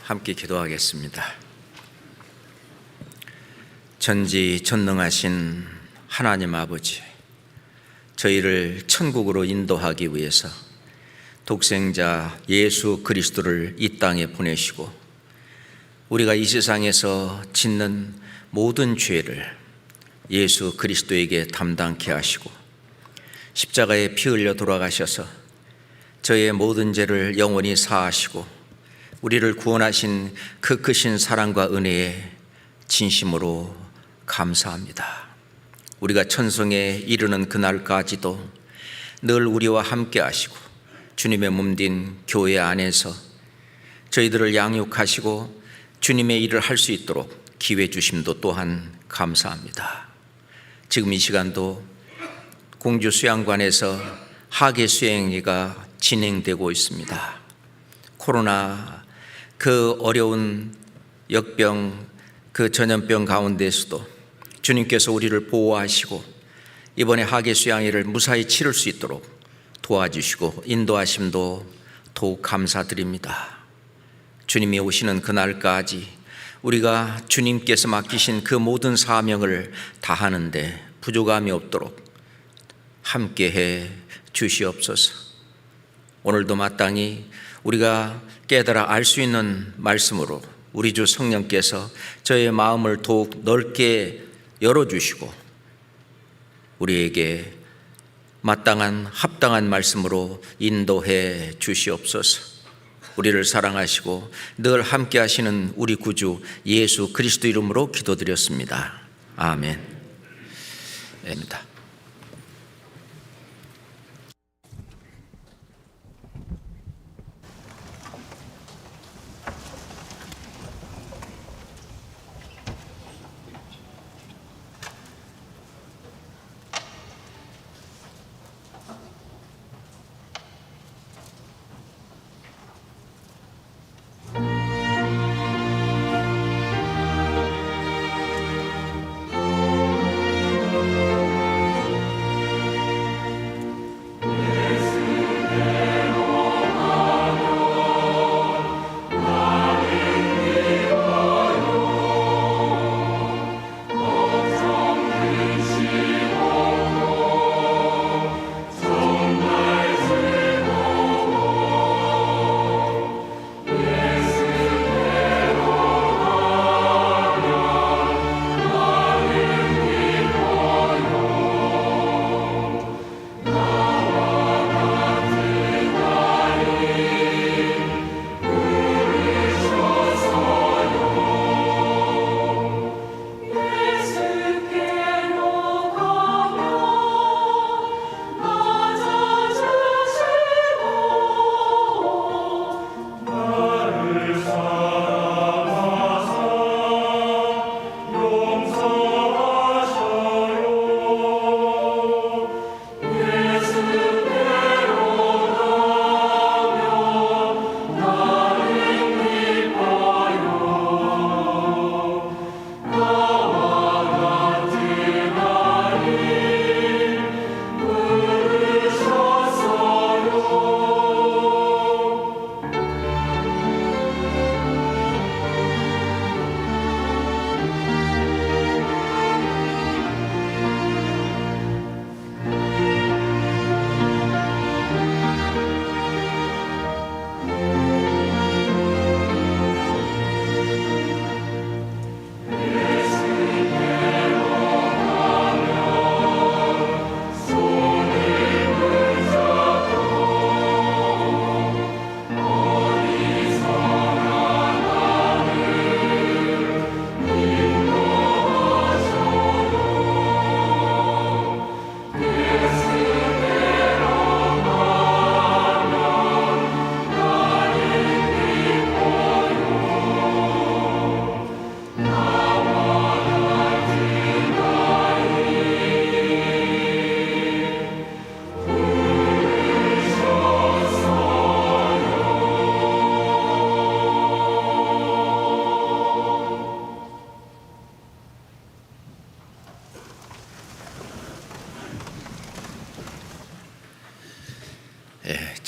함께 기도하겠습니다. 전지전능하신 하나님 아버지, 저희를 천국으로 인도하기 위해서 독생자 예수 그리스도를 이 땅에 보내시고 우리가 이 세상에서 짓는 모든 죄를 예수 그리스도에게 담당케 하시고 십자가에 피 흘려 돌아가셔서 저희의 모든 죄를 영원히 사하시고 우리를 구원하신 그 크신 사랑과 은혜에 진심으로 감사합니다. 우리가 천성에 이르는 그날까지도 늘 우리와 함께 하시고 주님의 몸된 교회 안에서 저희들을 양육하시고 주님의 일을 할 수 있도록 기회 주심도 또한 감사합니다. 지금 이 시간도 공주 수양관에서 하계 수행회가 진행되고 있습니다. 코로나 그 어려운 역병, 그 전염병 가운데서도 주님께서 우리를 보호하시고 이번에 하계 수양회를 무사히 치를 수 있도록 도와주시고 인도하심도 더욱 감사드립니다. 주님이 오시는 그날까지 우리가 주님께서 맡기신 그 모든 사명을 다하는데 부족함이 없도록 함께해 주시옵소서. 오늘도 마땅히 우리가 깨달아 알 수 있는 말씀으로 우리 주 성령께서 저의 마음을 더욱 넓게 열어주시고 우리에게 마땅한 합당한 말씀으로 인도해 주시옵소서. 우리를 사랑하시고 늘 함께 하시는 우리 구주 예수 그리스도 이름으로 기도드렸습니다. 아멘. 입니다.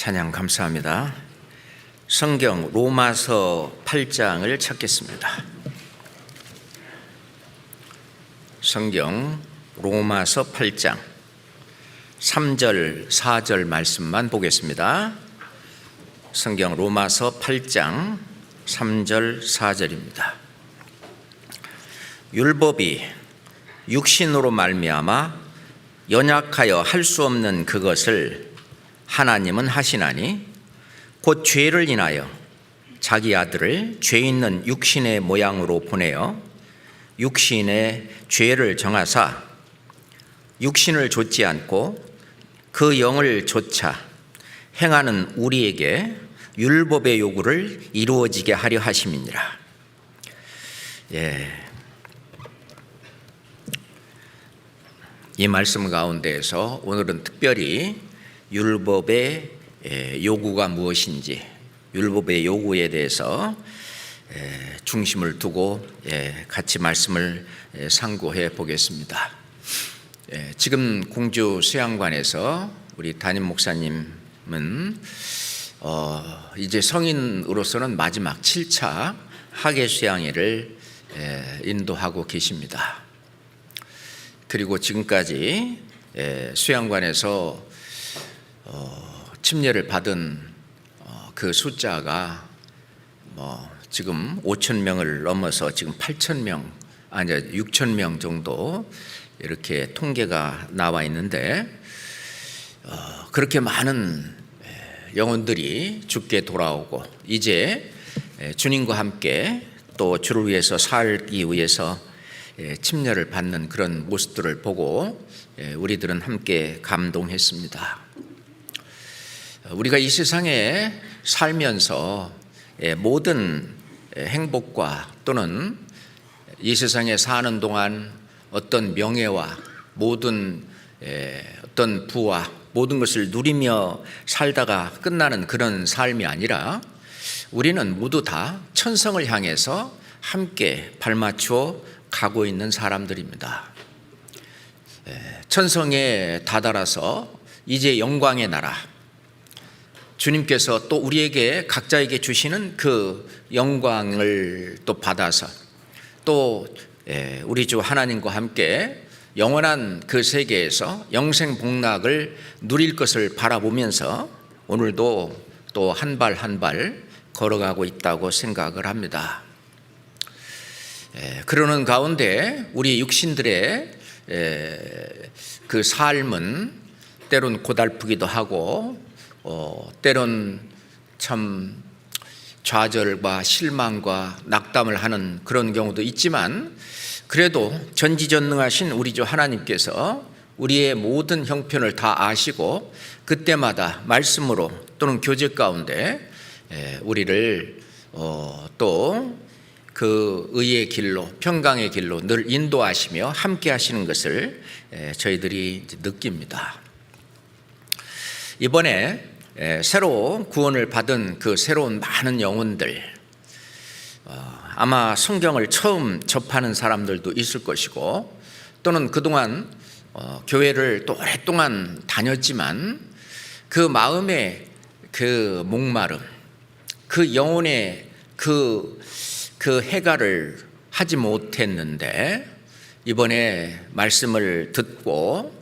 찬양 감사합니다. 성경 로마서 8장을 찾겠습니다. 성경 로마서 8장 3절 4절 말씀만 보겠습니다. 성경 로마서 8장 3절 4절입니다. 율법이 육신으로 말미암아 연약하여 할 수 없는 그것을 하나님은 하시나니 곧 죄를 인하여 자기 아들을 죄 있는 육신의 모양으로 보내어 육신의 죄를 정하사 육신을 좇지 않고 그 영을 좇아 행하는 우리에게 율법의 요구를 이루어지게 하려 하심이니라. 이 말씀 가운데에서 오늘은 특별히 율법의 요구가 무엇인지, 율법의 요구에 대해서 중심을 두고 같이 말씀을 상고해 보겠습니다. 지금 공주 수양관에서 우리 담임 목사님은 이제 성인으로서는 마지막 7차 학예 수양회를 인도하고 계십니다. 그리고 지금까지 수양관에서 침례를 받은 그 숫자가 지금 5,000명을 넘어서 지금 6,000명 정도 이렇게 통계가 나와 있는데, 그렇게 많은 영혼들이 주께 돌아오고 이제 주님과 함께 또 주를 위해서 살기 위해서 침례를 받는 그런 모습들을 보고 우리들은 함께 감동했습니다. 우리가 이 세상에 살면서 모든 행복과 또는 이 세상에 사는 동안 어떤 명예와 모든 어떤 부와 모든 것을 누리며 살다가 끝나는 그런 삶이 아니라 우리는 모두 다 천성을 향해서 함께 발맞추어 가고 있는 사람들입니다. 천성에 다다라서 이제 영광의 나라, 주님께서 또 우리에게 각자에게 주시는 그 영광을 또 받아서 또 우리 주 하나님과 함께 영원한 그 세계에서 영생 복락을 누릴 것을 바라보면서 오늘도 또 한 발 한 발 걸어가고 있다고 생각을 합니다. 그러는 가운데 우리 육신들의 그 삶은 때론 고달프기도 하고 때론 참 좌절과 실망과 낙담을 하는 그런 경우도 있지만, 그래도 전지전능하신 우리 주 하나님께서 우리의 모든 형편을 다 아시고 그때마다 말씀으로 또는 교제 가운데 우리를 또 그 의의 길로, 평강의 길로 늘 인도하시며 함께 하시는 것을 저희들이 느낍니다. 이번에 새로 구원을 받은 그 새로운 많은 영혼들, 아마 성경을 처음 접하는 사람들도 있을 것이고, 또는 그동안 교회를 또 오랫동안 다녔지만 그 마음의 그 목마름, 그 영혼의 그 해가를 하지 못했는데 이번에 말씀을 듣고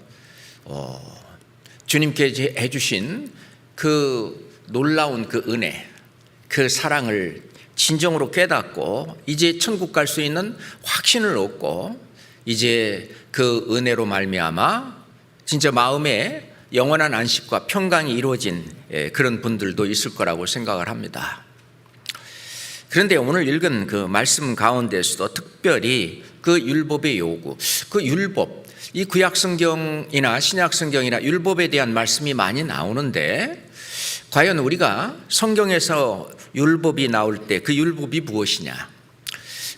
주님께 해주신 그 놀라운 그 은혜, 그 사랑을 진정으로 깨닫고 이제 천국 갈 수 있는 확신을 얻고 이제 그 은혜로 말미암아 진짜 마음에 영원한 안식과 평강이 이루어진 그런 분들도 있을 거라고 생각을 합니다. 그런데 오늘 읽은 그 말씀 가운데서도 특별히 그 율법의 요구, 그 율법, 이 구약성경이나 신약성경이나 율법에 대한 말씀이 많이 나오는데, 과연 우리가 성경에서 율법이 나올 때 그 율법이 무엇이냐,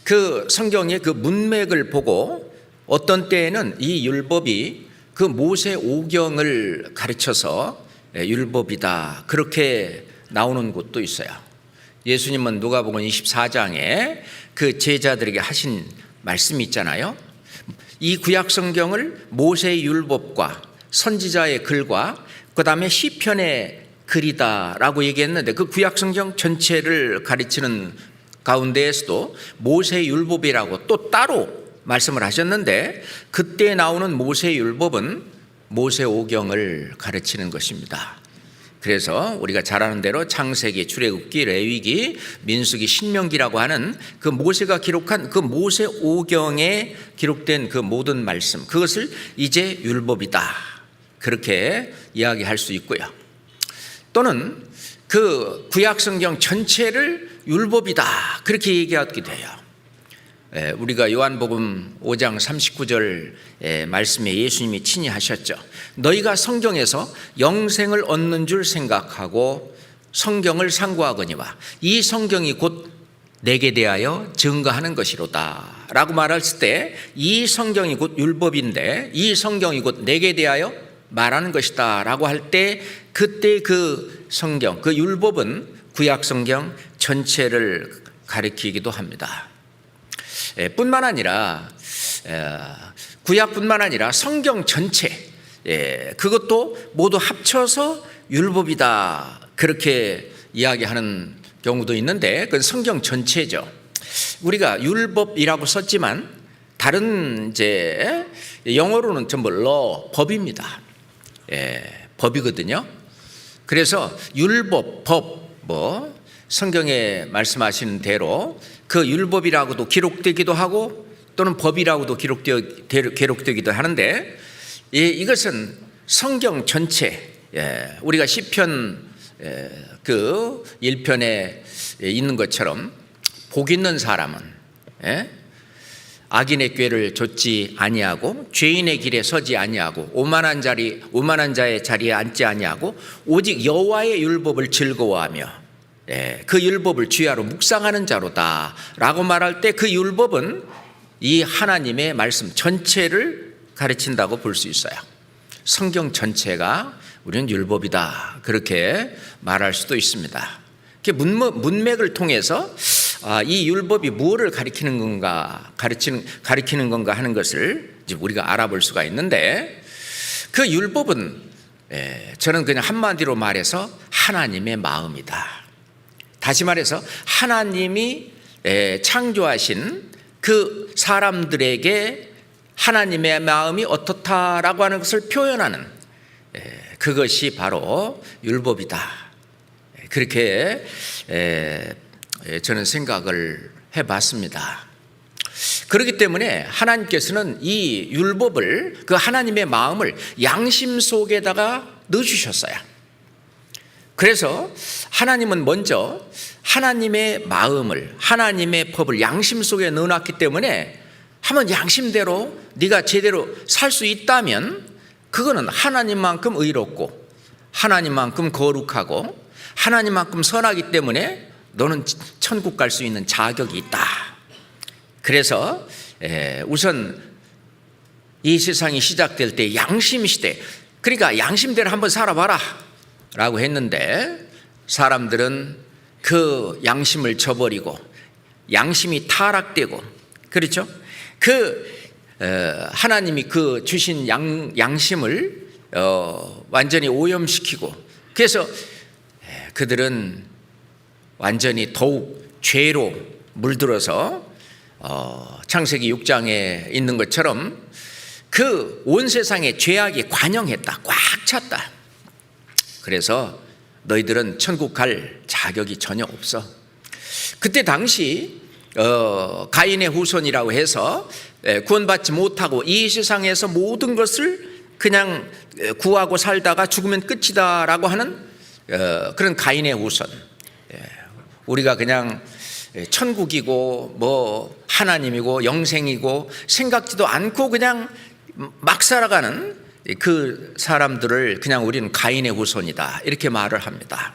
그 성경의 그 문맥을 보고 어떤 때에는 이 율법이 그 모세 오경을 가르쳐서 율법이다 그렇게 나오는 곳도 있어요. 예수님은 누가복음 24장에 그 제자들에게 하신 말씀이 있잖아요. 이 구약 성경을 모세의 율법과 선지자의 글과 그 다음에 시편의 글이다라고 얘기했는데 그 구약성경 전체를 가르치는 가운데에서도 모세율법이라고 또 따로 말씀을 하셨는데 그때 나오는 모세율법은 모세오경을 가르치는 것입니다. 그래서 우리가 잘 아는 대로 창세기, 출애굽기, 레위기, 민수기, 신명기라고 하는 그 모세가 기록한 그 모세오경에 기록된 그 모든 말씀, 그것을 이제 율법이다 그렇게 이야기할 수 있고요. 또는 그 구약성경 전체를 율법이다 그렇게 얘기하기도 해요. 우리가 요한복음 5장 39절 말씀에 예수님이 친히 하셨죠. 너희가 성경에서 영생을 얻는 줄 생각하고 성경을 상고하거니와 이 성경이 곧 내게 대하여 증거하는 것이로다 라고 말했을 때 이 성경이 곧 율법인데 이 성경이 곧 내게 대하여 말하는 것이다 라고 할 때 그때 그 성경, 그 율법은 구약성경 전체를 가리키기도 합니다. 뿐만 아니라 구약뿐만 아니라 성경 전체 그것도 모두 합쳐서 율법이다 그렇게 이야기하는 경우도 있는데 그건 성경 전체죠. 우리가 율법이라고 썼지만 다른 이제 영어로는 전부 law, 법입니다. 법이거든요. 그래서 율법, 법 성경에 말씀하시는 대로 그 율법이라고도 기록되기도 하고 또는 법이라고도 기록되기도 하는데 이것은 성경 전체 우리가 시편 그 1편에 있는 것처럼 복 있는 사람은 악인의 꾀를 좇지 아니하고 죄인의 길에 서지 아니하고 오만한 자의 자리에 앉지 아니하고 오직 여호와의 율법을 즐거워하며 그 율법을 주야로 묵상하는 자로다 라고 말할 때 그 율법은 이 하나님의 말씀 전체를 가르친다고 볼 수 있어요. 성경 전체가 우리는 율법이다 그렇게 말할 수도 있습니다. 문맥을 통해서 이 율법이 무엇을 가리키는 건가 가리키는 건가 하는 것을 이제 우리가 알아볼 수가 있는데 그 율법은 저는 그냥 한마디로 말해서 하나님의 마음이다. 다시 말해서 하나님이 창조하신 그 사람들에게 하나님의 마음이 어떻다라고 하는 것을 표현하는 그것이 바로 율법이다. 그렇게 저는 생각을 해봤습니다. 그렇기 때문에 하나님께서는 이 율법을 그 하나님의 마음을 양심 속에다가 넣어주셨어요. 그래서 하나님은 먼저 하나님의 마음을 하나님의 법을 양심 속에 넣어놨기 때문에 한번 양심대로 네가 제대로 살 수 있다면 그거는 하나님만큼 의롭고 하나님만큼 거룩하고 하나님만큼 선하기 때문에 너는 천국 갈 수 있는 자격이 있다. 그래서 우선 이 세상이 시작될 때 양심시대, 그러니까 양심대로 한번 살아봐라 라고 했는데 사람들은 그 양심을 저버리고 양심이 타락되고 그렇죠? 하나님이 그 주신 양심을 완전히 오염시키고 그래서 그들은 완전히 더욱 죄로 물들어서 창세기 6장에 있는 것처럼 그 온 세상에 죄악이 관영했다. 꽉 찼다. 그래서 너희들은 천국 갈 자격이 전혀 없어. 그때 당시 가인의 후손이라고 해서 구원받지 못하고 이 세상에서 모든 것을 그냥 구하고 살다가 죽으면 끝이다라고 하는 그런 가인의 후손. 우리가 그냥 천국이고 뭐 하나님이고 영생이고 생각지도 않고 그냥 막 살아가는 그 사람들을 그냥 우리는 가인의 후손이다 이렇게 말을 합니다.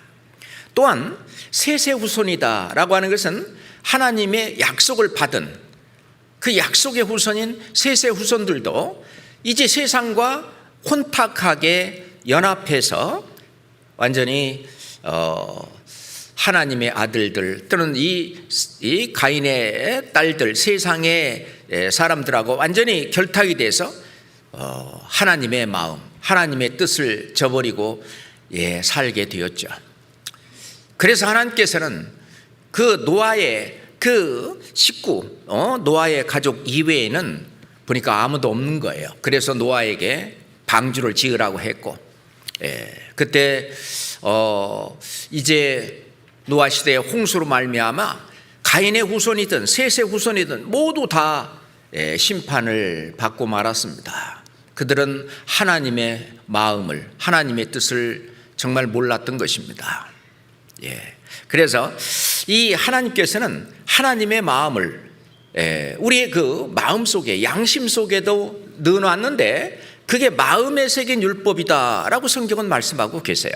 또한 셋의 후손이다 라고 하는 것은 하나님의 약속을 받은 그 약속의 후손인 셋의 후손들도 이제 세상과 혼탁하게 연합해서 완전히 하나님의 아들들 또는 이 가인의 딸들 세상의 사람들하고 완전히 결탁이 돼서 하나님의 마음 하나님의 뜻을 저버리고 살게 되었죠. 그래서 하나님께서는 그 노아의 그 식구, 노아의 가족 이외에는 보니까 아무도 없는 거예요. 그래서 노아에게 방주를 지으라고 했고, 그때 이제 노아 시대의 홍수로 말미암아 가인의 후손이든 셋의 후손이든 모두 다 심판을 받고 말았습니다. 그들은 하나님의 마음을, 하나님의 뜻을 정말 몰랐던 것입니다. 그래서 이 하나님께서는 하나님의 마음을 우리의 그 마음 속에, 양심 속에도 넣어놨는데 그게 마음에 새긴 율법이다라고 성경은 말씀하고 계세요.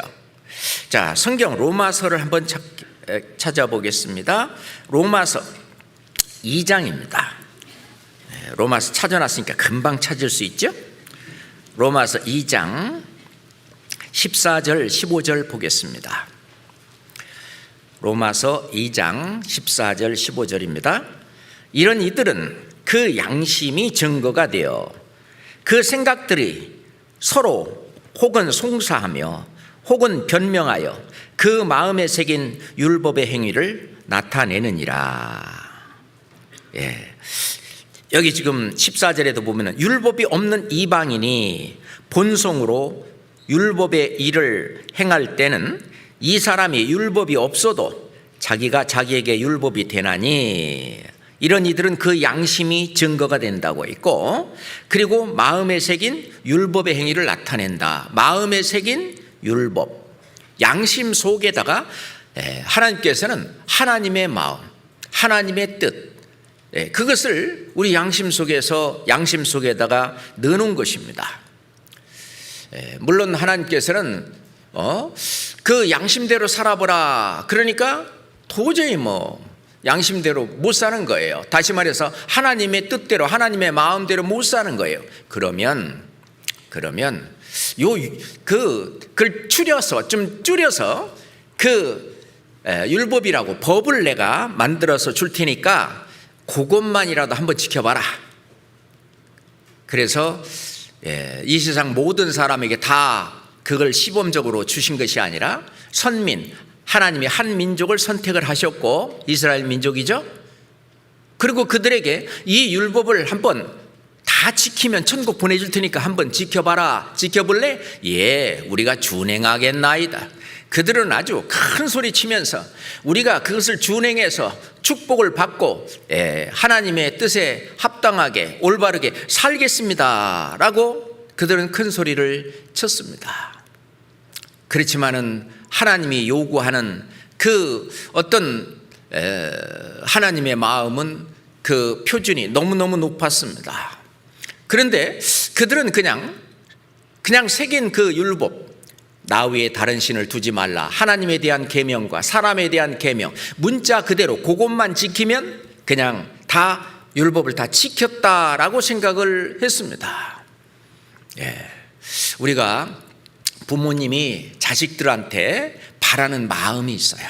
자, 성경 로마서를 한번 찾아보겠습니다. 로마서 2장입니다. 로마서 찾아놨으니까 금방 찾을 수 있죠? 로마서 2장 14절 15절 보겠습니다. 로마서 2장 14절 15절입니다. 이런 이들은 그 양심이 증거가 되어 그 생각들이 서로 혹은 송사하며 혹은 변명하여 그 마음에 새긴 율법의 행위를 나타내느니라. 여기 지금 14절에도 보면은 율법이 없는 이방인이 본성으로 율법의 일을 행할 때는 이 사람이 율법이 없어도 자기가 자기에게 율법이 되나니 이런 이들은 그 양심이 증거가 된다고 했고, 그리고 마음에 새긴 율법의 행위를 나타낸다. 마음에 새긴 율법, 양심 속에다가 하나님께서는 하나님의 마음, 하나님의 뜻, 그것을 우리 양심 속에다가 넣어놓은 것입니다. 물론 하나님께서는 그 양심대로 살아보라, 그러니까 도저히 양심대로 못 사는 거예요. 다시 말해서 하나님의 뜻대로, 하나님의 마음대로 못 사는 거예요. 그러면 그걸 줄여서 율법이라고 법을 내가 만들어서 줄 테니까 그것만이라도 한번 지켜봐라. 그래서 이 세상 모든 사람에게 다 그걸 시범적으로 주신 것이 아니라 선민, 하나님이 한 민족을 선택을 하셨고, 이스라엘 민족이죠. 그리고 그들에게 이 율법을 한번 다 지키면 천국 보내줄 테니까 한번 지켜봐라. 지켜볼래? 우리가 준행하겠나이다. 그들은 아주 큰 소리 치면서 우리가 그것을 준행해서 축복을 받고 하나님의 뜻에 합당하게 올바르게 살겠습니다 라고 그들은 큰 소리를 쳤습니다. 그렇지만은 하나님이 요구하는 그 어떤 하나님의 마음은 그 표준이 너무너무 높았습니다. 그런데 그들은 그냥 새긴 그 율법, 나 외에 다른 신을 두지 말라, 하나님에 대한 계명과 사람에 대한 계명, 문자 그대로 그것만 지키면 그냥 다 율법을 다 지켰다라고 생각을 했습니다. 우리가 부모님이 자식들한테 바라는 마음이 있어요.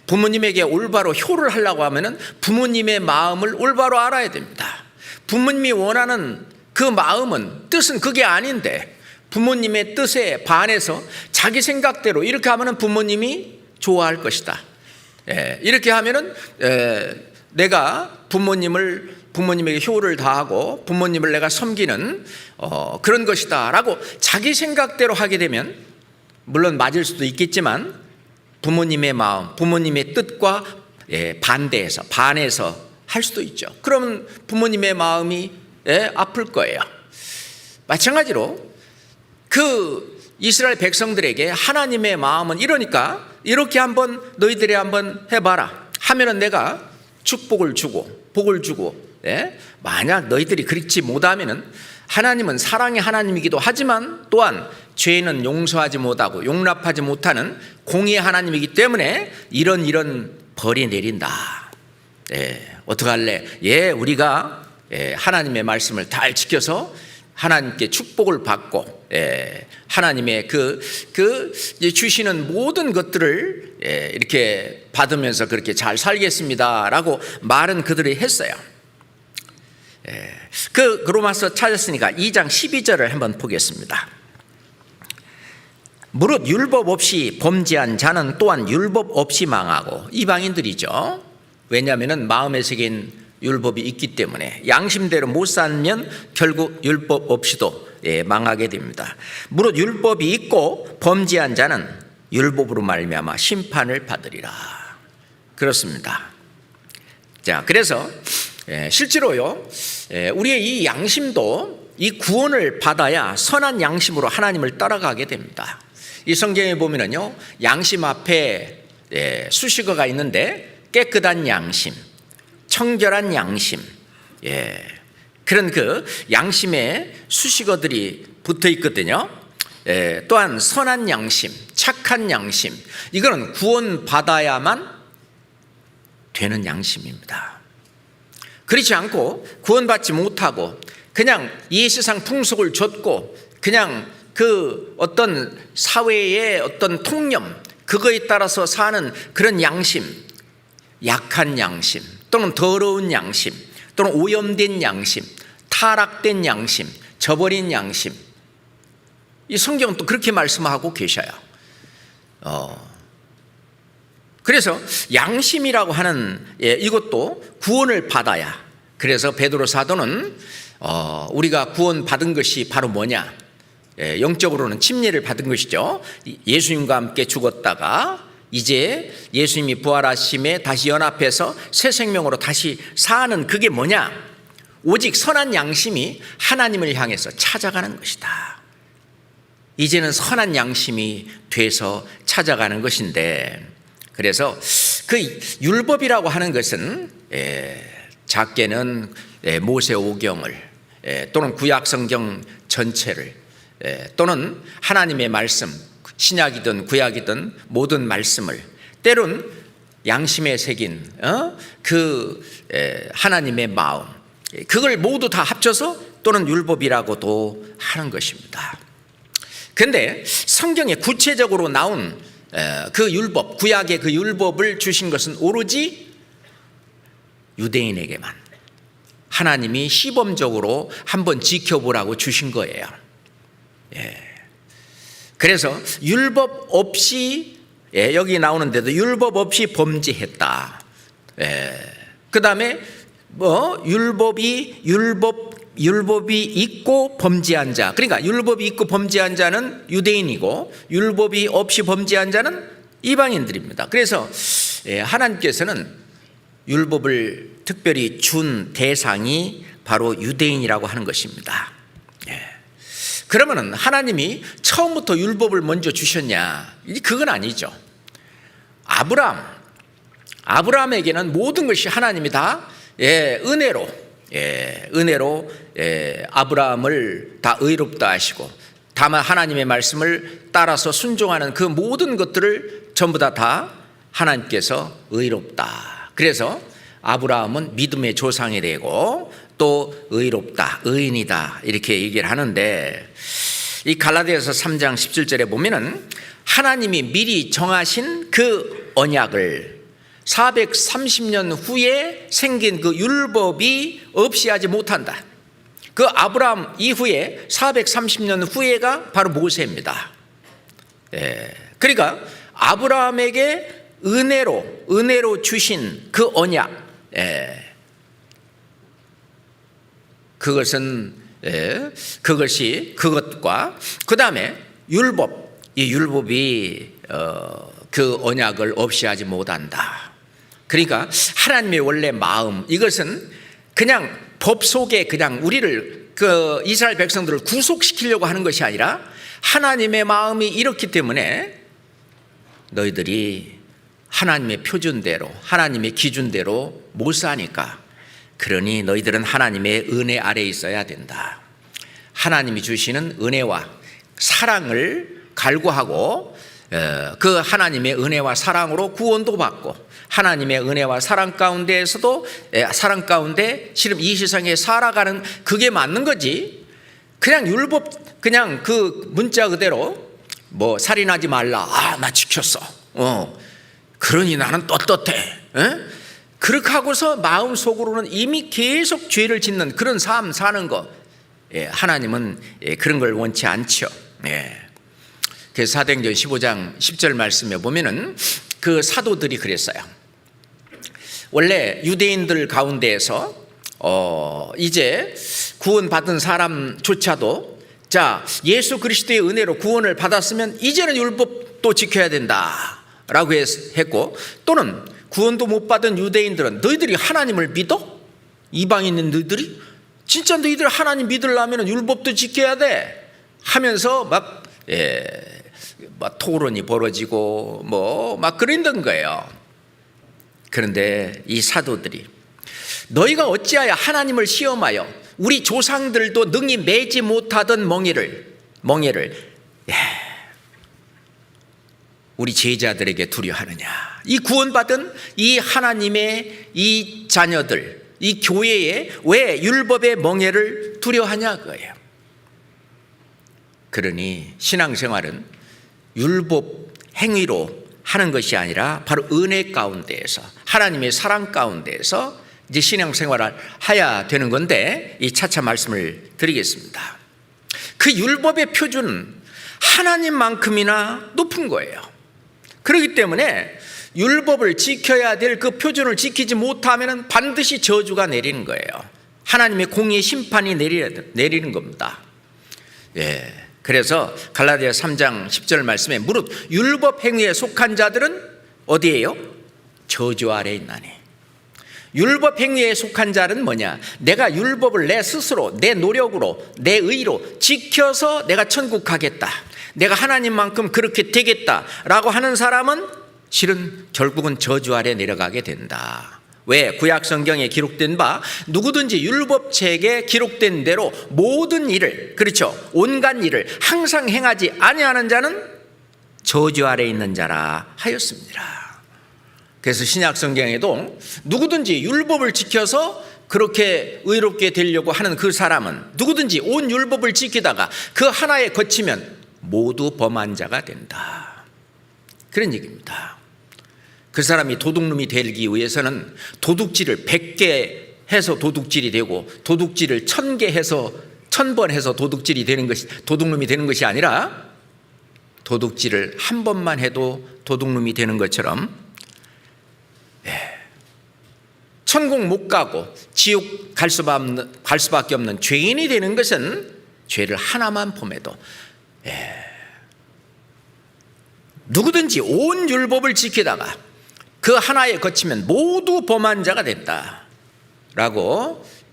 부모님에게 올바로 효를 하려고 하면은 부모님의 마음을 올바로 알아야 됩니다. 부모님이 원하는 그 마음은, 뜻은 그게 아닌데 부모님의 뜻에 반해서 자기 생각대로 이렇게 하면은 부모님이 좋아할 것이다. 이렇게 하면은 내가 부모님에게 효를 다하고 부모님을 내가 섬기는 그런 것이다 라고 자기 생각대로 하게 되면, 물론 맞을 수도 있겠지만 부모님의 마음, 부모님의 뜻과 반해서 할 수도 있죠. 그러면 부모님의 마음이 아플 거예요. 마찬가지로 그 이스라엘 백성들에게 하나님의 마음은 이러니까 이렇게 한번 너희들이 한번 해봐라 하면은 내가 축복을 주고 복을 주고, 만약 너희들이 그렇지 못하면은 하나님은 사랑의 하나님이기도 하지만 또한 죄는 용서하지 못하고 용납하지 못하는 공의의 하나님이기 때문에 이런 벌이 내린다. 어떻게 할래? 우리가 하나님의 말씀을 잘 지켜서 하나님께 축복을 받고 하나님의 그 주시는 모든 것들을 이렇게 받으면서 그렇게 잘 살겠습니다라고 말은 그들이 했어요. 그 로마서 찾았으니까 2장 12절을 한번 보겠습니다. 무릇 율법 없이 범죄한 자는 또한 율법 없이 망하고, 이방인들이죠. 왜냐하면 마음에 새긴 율법이 있기 때문에 양심대로 못 살면 결국 율법 없이도 망하게 됩니다. 무릇 율법이 있고 범죄한 자는 율법으로 말미암아 심판을 받으리라. 그렇습니다. 자, 그래서 실제로요, 우리의 이 양심도 이 구원을 받아야 선한 양심으로 하나님을 따라가게 됩니다. 이 성경에 보면은요, 양심 앞에 수식어가 있는데 깨끗한 양심, 청결한 양심, 그런 그 양심에 수식어들이 붙어 있거든요. 또한 선한 양심, 착한 양심, 이거는 구원받아야만 되는 양심입니다. 그렇지 않고 구원받지 못하고 그냥 이 세상 풍속을 좇고 그냥 그 어떤 사회의 어떤 통념, 그거에 따라서 사는 그런 양심, 약한 양심, 또는 더러운 양심, 또는 오염된 양심, 타락된 양심, 저버린 양심, 이 성경은 또 그렇게 말씀하고 계셔요. 그래서 양심이라고 하는 이것도 구원을 받아야. 그래서 베드로 사도는 우리가 구원받은 것이 바로 뭐냐? 영적으로는 침례를 받은 것이죠. 예수님과 함께 죽었다가 이제 예수님이 부활하심에 다시 연합해서 새 생명으로 다시 사는, 그게 뭐냐? 오직 선한 양심이 하나님을 향해서 찾아가는 것이다. 이제는 선한 양심이 돼서 찾아가는 것인데, 그래서 그 율법이라고 하는 것은 작게는 모세 오경을 또는 구약 성경 전체를 또는 하나님의 말씀, 신약이든 구약이든 모든 말씀을 때론 양심에 새긴 그 하나님의 마음, 그걸 모두 다 합쳐서 또는 율법이라고도 하는 것입니다. 그런데 성경에 구체적으로 나온 그 율법, 구약의 그 율법을 주신 것은 오로지 유대인에게만 하나님이 시범적으로 한번 지켜보라고 주신 거예요. 그래서 율법 없이, 여기 나오는데도 율법 없이 범죄했다. 그 다음에 율법이 있고 범죄한 자, 그러니까 율법이 있고 범죄한 자는 유대인이고 율법이 없이 범죄한 자는 이방인들입니다. 그래서 하나님께서는 율법을 특별히 준 대상이 바로 유대인이라고 하는 것입니다. 그러면은 하나님이 처음부터 율법을 먼저 주셨냐? 그건 아니죠. 아브라함에게는 모든 것이 하나님이 다 은혜로 아브라함을 다 의롭다 하시고, 다만 하나님의 말씀을 따라서 순종하는 그 모든 것들을 전부 다 하나님께서 의롭다. 그래서 아브라함은 믿음의 조상이 되고 또 의롭다, 의인이다, 이렇게 얘기를 하는데, 이 갈라디아서 3장 17절에 보면은 하나님이 미리 정하신 그 언약을 430년 후에 생긴 그 율법이 없이 하지 못한다. 그 아브라함 이후에 430년 후에가 바로 모세입니다. 그러니까 아브라함에게 은혜로 주신 그 언약, 그것과 그 다음에 율법, 이 율법이 그 언약을 없이 하지 못한다. 그러니까 하나님의 원래 마음, 이것은 그냥 법 속에 그냥 우리를, 그 이스라엘 백성들을 구속시키려고 하는 것이 아니라 하나님의 마음이 이렇기 때문에 너희들이 하나님의 표준대로, 하나님의 기준대로 못 사니까, 그러니 너희들은 하나님의 은혜 아래에 있어야 된다. 하나님이 주시는 은혜와 사랑을 갈구하고 그 하나님의 은혜와 사랑으로 구원도 받고, 하나님의 은혜와 사랑 가운데에서도 사랑 가운데 지금 이 세상에 살아가는, 그게 맞는 거지. 그냥 율법, 그냥 그 문자 그대로 뭐 살인하지 말라, 나 지켰어, 그러니 나는 떳떳해, 그렇게 하고서 마음속으로는 이미 계속 죄를 짓는 그런 삶 사는 거, 하나님은 그런 걸 원치 않죠. 그 사도행전 15장 10절 말씀에 보면은 그 사도들이 그랬어요. 원래 유대인들 가운데에서 이제 구원받은 사람조차도 자, 예수 그리스도의 은혜로 구원을 받았으면 이제는 율법도 지켜야 된다라고 했고, 또는 구원도 못 받은 유대인들은 너희들이 하나님을 믿어? 이방인인 너희들이? 진짜 너희들 하나님 믿으려면 율법도 지켜야 돼 하면서 막 토론이 벌어지고 막 그랬던 거예요. 그런데 이 사도들이 너희가 어찌하여 하나님을 시험하여 우리 조상들도 능히 매지 못하던 멍에를 우리 제자들에게 두려 하느냐. 이 구원받은 이 하나님의 이 자녀들, 이 교회에 왜 율법의 멍에를 두려워하냐 그거예요. 그러니 신앙생활은 율법 행위로 하는 것이 아니라 바로 은혜 가운데에서, 하나님의 사랑 가운데에서 이제 신앙생활을 해야 되는 건데, 이 차차 말씀을 드리겠습니다. 그 율법의 표준은 하나님만큼이나 높은 거예요. 그렇기 때문에 율법을 지켜야 될 그 표준을 지키지 못하면 반드시 저주가 내리는 거예요. 하나님의 공의의 심판이 내리는 겁니다. 그래서 갈라디아 3장 10절 말씀에 무릇 율법 행위에 속한 자들은 어디예요? 저주 아래 있나니. 율법 행위에 속한 자는 뭐냐? 내가 율법을 내 스스로, 내 노력으로, 내 의로 지켜서 내가 천국 가겠다, 내가 하나님만큼 그렇게 되겠다라고 하는 사람은 실은 결국은 저주 아래 내려가게 된다. 왜? 구약 성경에 기록된 바 누구든지 율법책에 기록된 대로 모든 일을, 그렇죠, 온갖 일을 항상 행하지 아니하는 자는 저주 아래 있는 자라 하였습니다. 그래서 신약 성경에도 누구든지 율법을 지켜서 그렇게 의롭게 되려고 하는 그 사람은, 누구든지 온 율법을 지키다가 그 하나에 거치면 모두 범한 자가 된다, 그런 얘기입니다. 그 사람이 도둑놈이 되기 위해서는 도둑질을 100개 해서 도둑질이 되고 도둑질을 1000개 해서 1000번 해서 도둑질이 되는 것이, 도둑놈이 되는 것이 아니라 도둑질을 한 번만 해도 도둑놈이 되는 것처럼 천국 못 가고 지옥 갈 수밖에 없는 죄인이 되는 것은 죄를 하나만 범해도 누구든지 온 율법을 지키다가 그 하나에 거치면 모두 범한 자가 됐다라고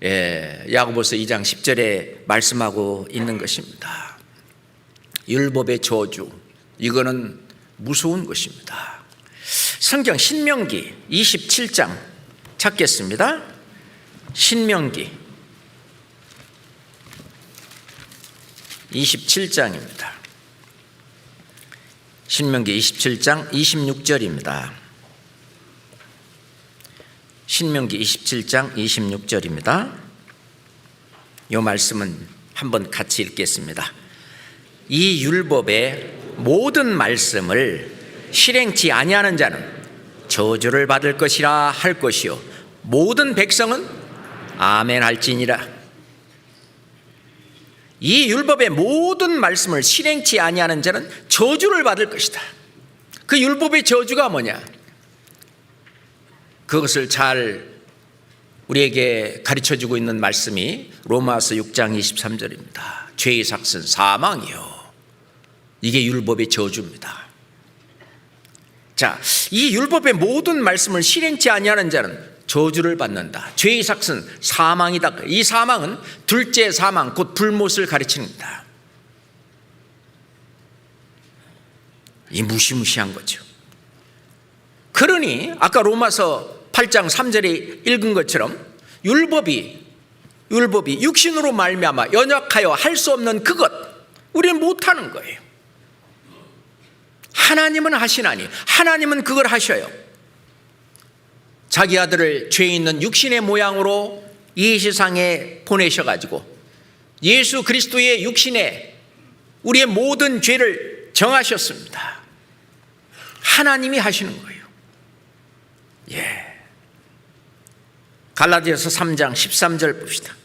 야고보서 2장 10절에 말씀하고 있는 것입니다. 율법의 저주, 이거는 무서운 것입니다. 성경 신명기 27장 찾겠습니다. 신명기 27장입니다. 신명기 27장 26절입니다. 신명기 27장 26절입니다. 이 말씀은 한번 같이 읽겠습니다. 이 율법의 모든 말씀을 실행치 아니하는 자는 저주를 받을 것이라 할 것이요 모든 백성은 아멘 할지니라. 이 율법의 모든 말씀을 실행치 아니하는 자는 저주를 받을 것이다. 그 율법의 저주가 뭐냐? 그것을 잘 우리에게 가르쳐주고 있는 말씀이 로마서 6장 23절입니다. 죄의 삭은 사망이요. 이게 율법의 저주입니다. 자, 이 율법의 모든 말씀을 실행치 아니하는 자는 저주를 받는다. 죄의 삭은 사망이다. 이 사망은 둘째 사망, 곧 불못을 가르칩니다. 이 무시무시한 거죠. 그러니 아까 로마서 8장 3절에 읽은 것처럼 율법이 육신으로 말미암아 연약하여 할 수 없는 그것, 우리는 못하는 거예요. 하나님은 하시나니 하나님은 그걸 하셔요. 자기 아들을 죄 있는 육신의 모양으로 이 세상에 보내셔가지고 예수 그리스도의 육신에 우리의 모든 죄를 정하셨습니다. 하나님이 하시는 거예요. 갈라디아서 3장 13절 봅시다.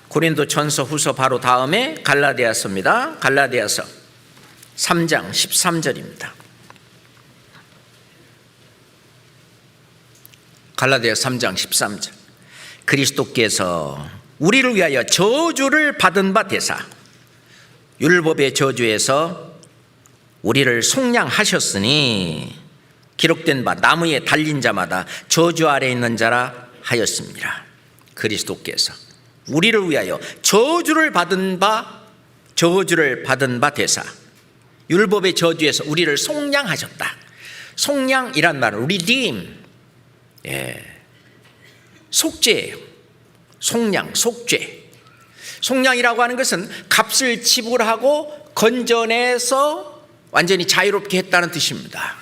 고린도전서 후서 바로 다음에 갈라디아서입니다. 갈라디아서 3장 13절입니다. 갈라디아서 3장 13절. 그리스도께서 우리를 위하여 저주를 받은 바 되사 율법의 저주에서 우리를 속량하셨으니 기록된 바 나무에 달린 자마다 저주 아래 있는 자라 하였습니다. 그리스도께서 우리를 위하여 저주를 받은 바 되사 율법의 저주에서 우리를 속량하셨다. 속량이란 말은 redeem, 속죄예요. 속량, 속죄. 속량이라고 하는 것은 값을 지불하고 건져내서 완전히 자유롭게 했다는 뜻입니다.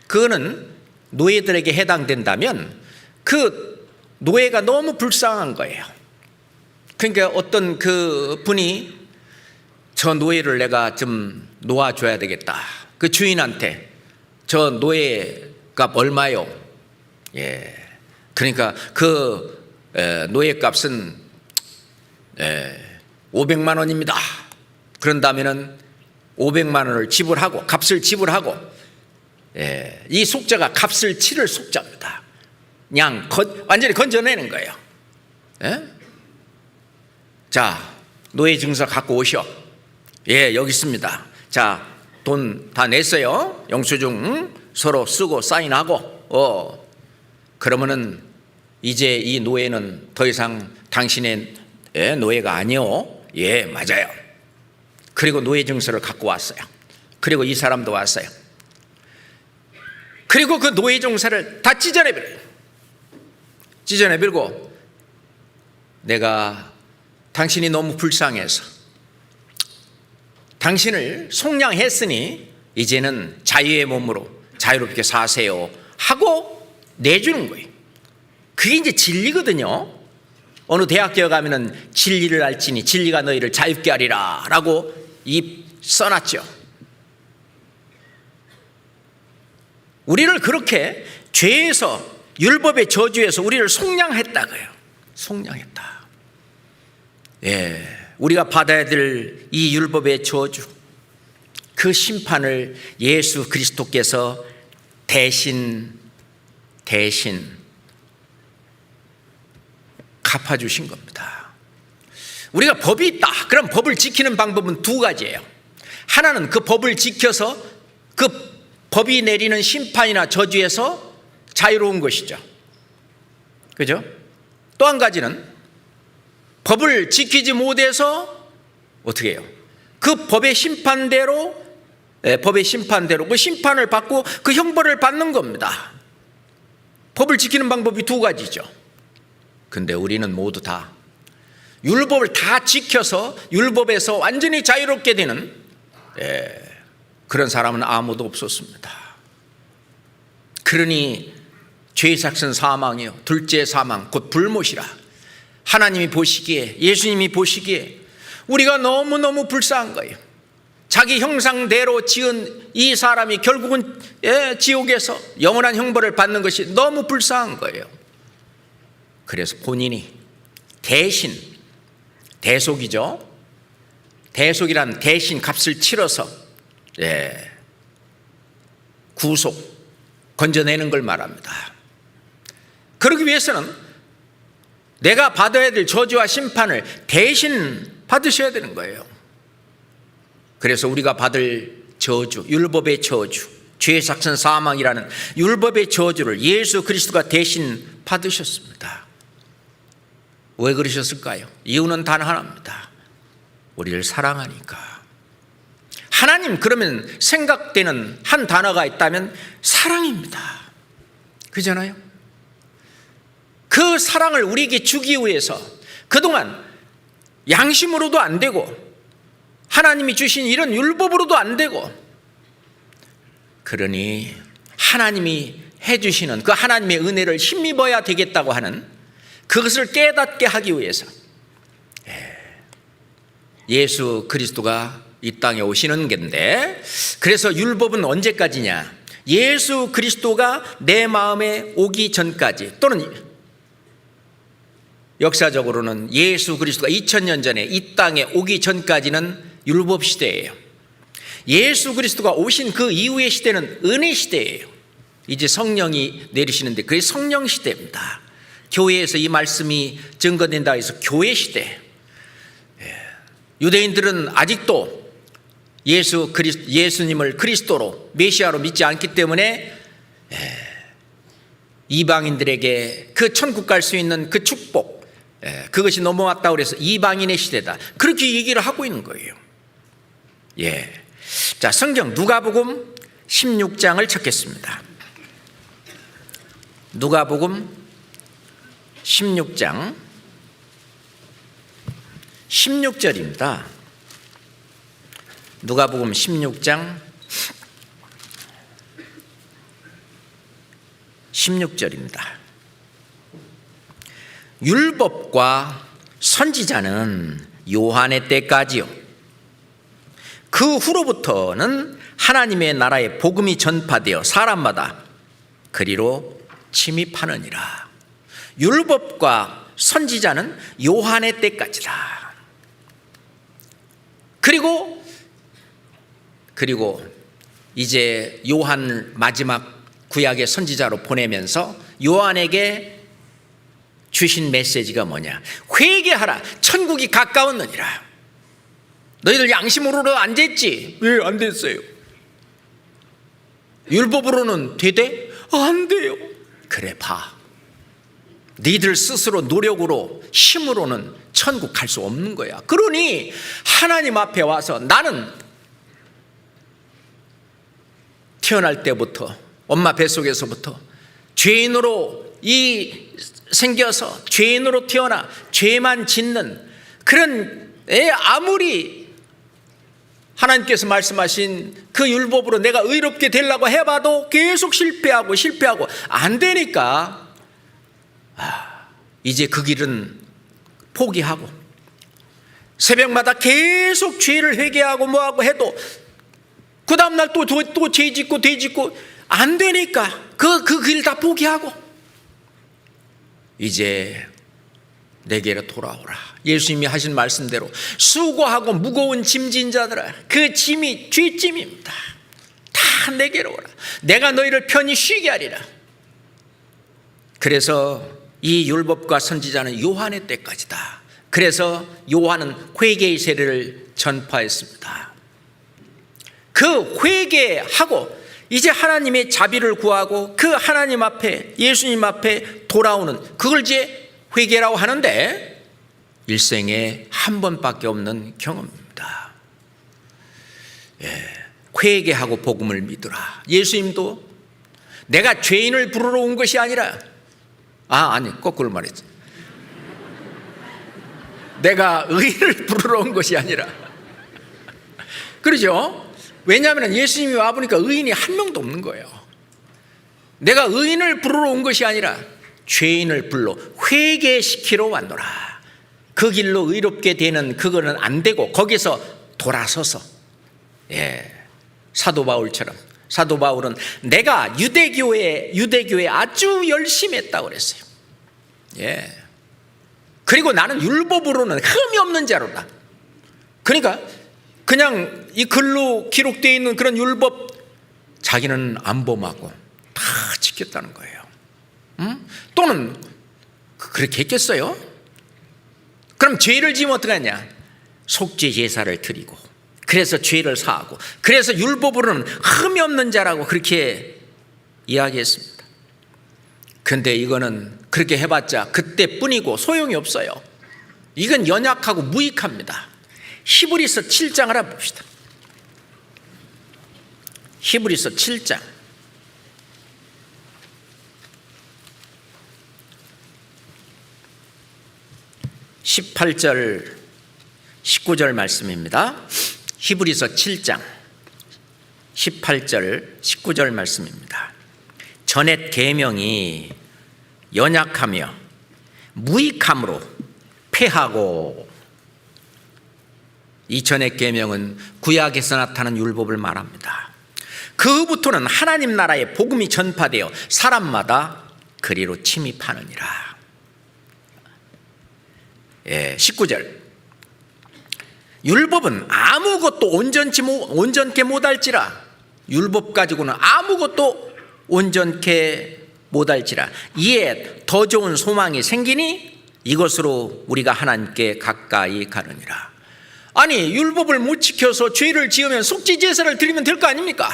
그거는 노예들에게 해당된다면 그 노예가 너무 불쌍한 거예요. 그러니까 어떤 그 분이 저 노예를 내가 좀 놓아줘야 되겠다. 그 주인한테 저 노예값 얼마요? 그러니까 그 노예 값은 500만 원입니다. 그런다면은 500만 원을 지불하고 값을 지불하고 이 속자가 값을 치를 속자입니다. 그냥 완전히 건져내는 거예요. 자, 노예 증서 갖고 오셔. 여기 있습니다. 자, 돈 다 냈어요. 영수증 서로 쓰고 사인하고. 그러면은 이제 이 노예는 더 이상 당신의 노예가 아니요. 맞아요. 그리고 노예 증서를 갖고 왔어요. 그리고 이 사람도 왔어요. 그리고 그 노예 증서를 다 찢어내버려요. 찢어내버리고 내가 당신이 너무 불쌍해서 당신을 속량했으니 이제는 자유의 몸으로 자유롭게 사세요 하고 내주는 거예요. 그게 이제 진리거든요. 어느 대학교에 가면은 진리를 알지니 진리가 너희를 자유롭게 하리라 라고 써놨죠. 우리를 그렇게 죄에서 율법의 저주에서 우리를 속량했다고요. 속량했다. 우리가 받아야 될 이 율법의 저주, 그 심판을 예수 그리스도께서 대신 갚아주신 겁니다. 우리가 법이 있다. 그럼 법을 지키는 방법은 두 가지예요. 하나는 그 법을 지켜서 그 법이 내리는 심판이나 저주에서 자유로운 것이죠. 그죠? 또 한 가지는 법을 지키지 못해서 어떻게 해요? 그 법의 심판대로 그 심판을 받고 그 형벌을 받는 겁니다. 법을 지키는 방법이 두 가지죠. 근데 우리는 모두 다 율법을 다 지켜서 율법에서 완전히 자유롭게 되는 그런 사람은 아무도 없었습니다. 그러니 죄의 삭은 사망이요 둘째 사망 곧 불못이라. 하나님이 보시기에, 예수님이 보시기에 우리가 너무너무 불쌍한 거예요. 자기 형상대로 지은 이 사람이 결국은 지옥에서 영원한 형벌을 받는 것이 너무 불쌍한 거예요. 그래서 본인이 대신, 대속이죠. 대속이란 대신 값을 치러서 구속, 건져내는 걸 말합니다. 그러기 위해서는 내가 받아야 될 저주와 심판을 대신 받으셔야 되는 거예요. 그래서 우리가 받을 저주, 율법의 저주, 죄의 삭은 사망이라는 율법의 저주를 예수 그리스도가 대신 받으셨습니다. 왜 그러셨을까요? 이유는 단 하나입니다. 우리를 사랑하니까. 하나님 그러면 생각되는 한 단어가 있다면 사랑입니다. 그잖아요? 그 사랑을 우리에게 주기 위해서 그동안 양심으로도 안 되고 하나님이 주신 이런 율법으로도 안 되고, 그러니 하나님이 해주시는 그 하나님의 은혜를 힘입어야 되겠다고 하는 그것을 깨닫게 하기 위해서 예수 그리스도가 이 땅에 오시는 건데, 그래서 율법은 언제까지냐? 예수 그리스도가 내 마음에 오기 전까지, 또는 역사적으로는 예수 그리스도가 2000년 전에 이 땅에 오기 전까지는 율법 시대예요. 예수 그리스도가 오신 그 이후의 시대는 은혜 시대예요. 이제 성령이 내리시는데 그게 성령 시대입니다. 교회에서 이 말씀이 증거된다 해서 교회 시대. 유대인들은 아직도 예수님을 그리스도로 메시아로 믿지 않기 때문에 이방인들에게 그 천국 갈 수 있는 그 축복, 그것이 넘어왔다고 그래서 이방인의 시대다, 그렇게 얘기를 하고 있는 거예요. 자, 성경 누가복음 16장을 찾겠습니다. 누가복음 16장 16절입니다. 누가복음 16장 16절입니다. 율법과 선지자는 요한의 때까지요, 그 후로부터는 하나님의 나라의 복음이 전파되어 사람마다 그리로 침입하느니라. 율법과 선지자는 요한의 때까지다. 그리고 이제 요한 마지막 구약의 선지자로 보내면서 요한에게 주신 메시지가 뭐냐? 회개하라, 천국이 가까웠느니라. 너희들 양심으로는 안 됐지? 왜 안 됐어요? 율법으로는 되대? 안 돼요. 그래 봐, 니들 스스로 노력으로 힘으로는 천국 갈 수 없는 거야. 그러니 하나님 앞에 와서 나는 태어날 때부터 엄마 뱃속에서부터 죄인으로 생겨서 죄인으로 태어나 죄만 짓는 그런 애, 아무리 하나님께서 말씀하신 그 율법으로 내가 의롭게 되려고 해봐도 계속 실패하고 안 되니까 이제 그 길은 포기하고 새벽마다 계속 죄를 회개하고 뭐하고 해도 그 다음날 또 죄 짓고 안 되니까 그 길 다 포기하고 이제 내게로 돌아오라. 예수님이 하신 말씀대로 수고하고 무거운 짐진 자들아, 그 짐이 죄짐입니다. 다 내게로 오라. 내가 너희를 편히 쉬게 하리라. 그래서 이 율법과 선지자는 요한의 때까지다. 그래서 요한은 회개의 세례를 전파했습니다. 그 회개하고 이제 하나님의 자비를 구하고 그 하나님 앞에, 예수님 앞에 돌아오는, 그걸 이제 회개라고 하는데 일생에 한 번밖에 없는 경험입니다. 회개하고 복음을 믿으라. 예수님도 내가 죄인을 부르러 온 것이 아니라, 아니 거꾸로 말했지. 내가 의인을 부르러 온 것이 아니라, 그러죠? 왜냐하면 예수님이 와보니까 의인이 한 명도 없는 거예요. 내가 의인을 부르러 온 것이 아니라 죄인을 불러 회개시키러 왔노라. 그 길로 의롭게 되는 그거는 안 되고 거기서 돌아서서, 사도 바울처럼, 사도 바울은 내가 유대교에 아주 열심히 했다고 그랬어요. 그리고 나는 율법으로는 흠이 없는 자로다. 그러니까 그냥 이 글로 기록되어 있는 그런 율법 자기는 안 범하고 다 지켰다는 거예요. 또는 그렇게 했겠어요? 그럼 죄를 지으면 어떡하냐? 속죄 제사를 드리고, 그래서 죄를 사하고, 그래서 율법으로는 흠이 없는 자라고 그렇게 이야기했습니다. 근데 이거는 그렇게 해봤자 그때뿐이고 소용이 없어요. 이건 연약하고 무익합니다. 히브리서 7장을 한번 봅시다. 히브리서 7장 18절 19절 말씀입니다. 히브리서 7장 18절 19절 말씀입니다. 전옛 계명이 연약하며 무익함으로 패하고, 이 전옛 계명은 구약에서 나타난 율법을 말합니다. 그 후부터는 하나님 나라의 복음이 전파되어 사람마다 그리로 침입하느니라. 19절. 율법은 아무것도 온전케 못할지라. 율법 가지고는 아무것도 온전케 못할지라. 이에 더 좋은 소망이 생기니 이것으로 우리가 하나님께 가까이 가느니라. 아니, 율법을 못 지켜서 죄를 지으면 속죄 제사를 드리면 될 거 아닙니까?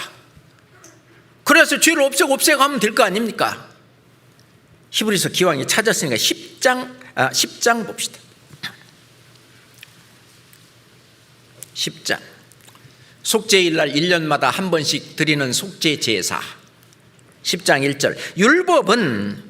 그래서 죄를 없애고 하면 될 거 아닙니까? 히브리서 기왕이 찾았으니까 10장 봅시다. 10장. 속죄일 날 1년마다 한 번씩 드리는 속죄 제사. 10장 1절.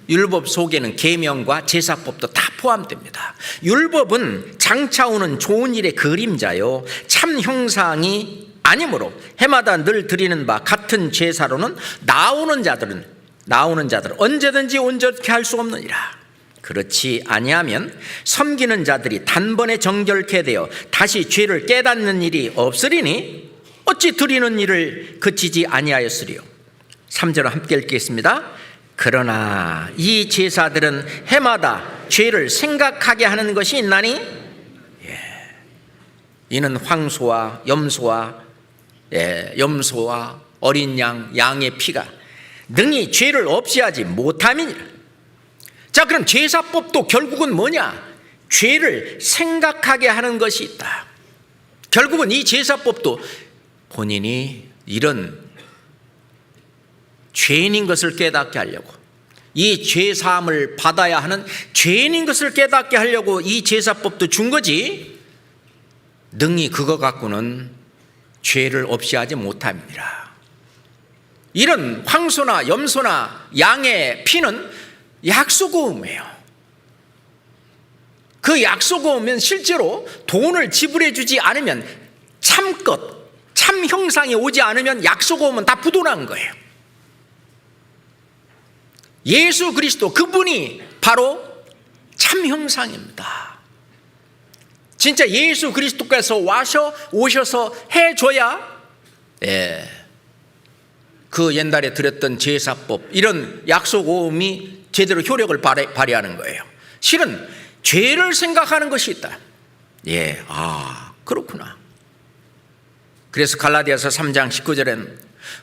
율법 속에는 계명과 제사법도 다 포함됩니다. 율법은 장차 오는 좋은 일의 그림자요 참 형상이 아니므로 해마다 늘 드리는 바 같은 제사로는 나오는 자들은 언제든지 온전케 할 수 없느니라. 그렇지 아니하면 섬기는 자들이 단번에 정결케 되어 다시 죄를 깨닫는 일이 없으리니 어찌 드리는 일을 그치지 아니하였으리요. 3절 함께 읽겠습니다. 그러나 이 제사들은 해마다 죄를 생각하게 하는 것이 있나니 이는 황소와 염소와 어린 양의 피가 능히 죄를 없이 하지 못함이니라. 자, 그럼 제사법도 결국은 뭐냐? 죄를 생각하게 하는 것이 있다. 결국은 이 제사법도 본인이 이런 죄인인 것을 깨닫게 하려고, 이 죄사함을 받아야 하는 죄인인 것을 깨닫게 하려고 이 제사법도 준 거지, 능히 그거 갖고는 죄를 없이 하지 못함이니라. 이런 황소나 염소나 양의 피는 약소고음이에요. 그 약소고음은 실제로 돈을 지불해 주지 않으면 참 형상이 오지 않으면 약소고음은 다 부도난 거예요. 예수 그리스도 그분이 바로 참 형상입니다. 진짜 예수 그리스도께서 오셔서 해줘야 그 옛날에 드렸던 제사법 이런 약속오음이 제대로 효력을 발휘하는 거예요. 실은 죄를 생각하는 것이 있다. 그렇구나. 그래서 갈라디아서 3장 19절에는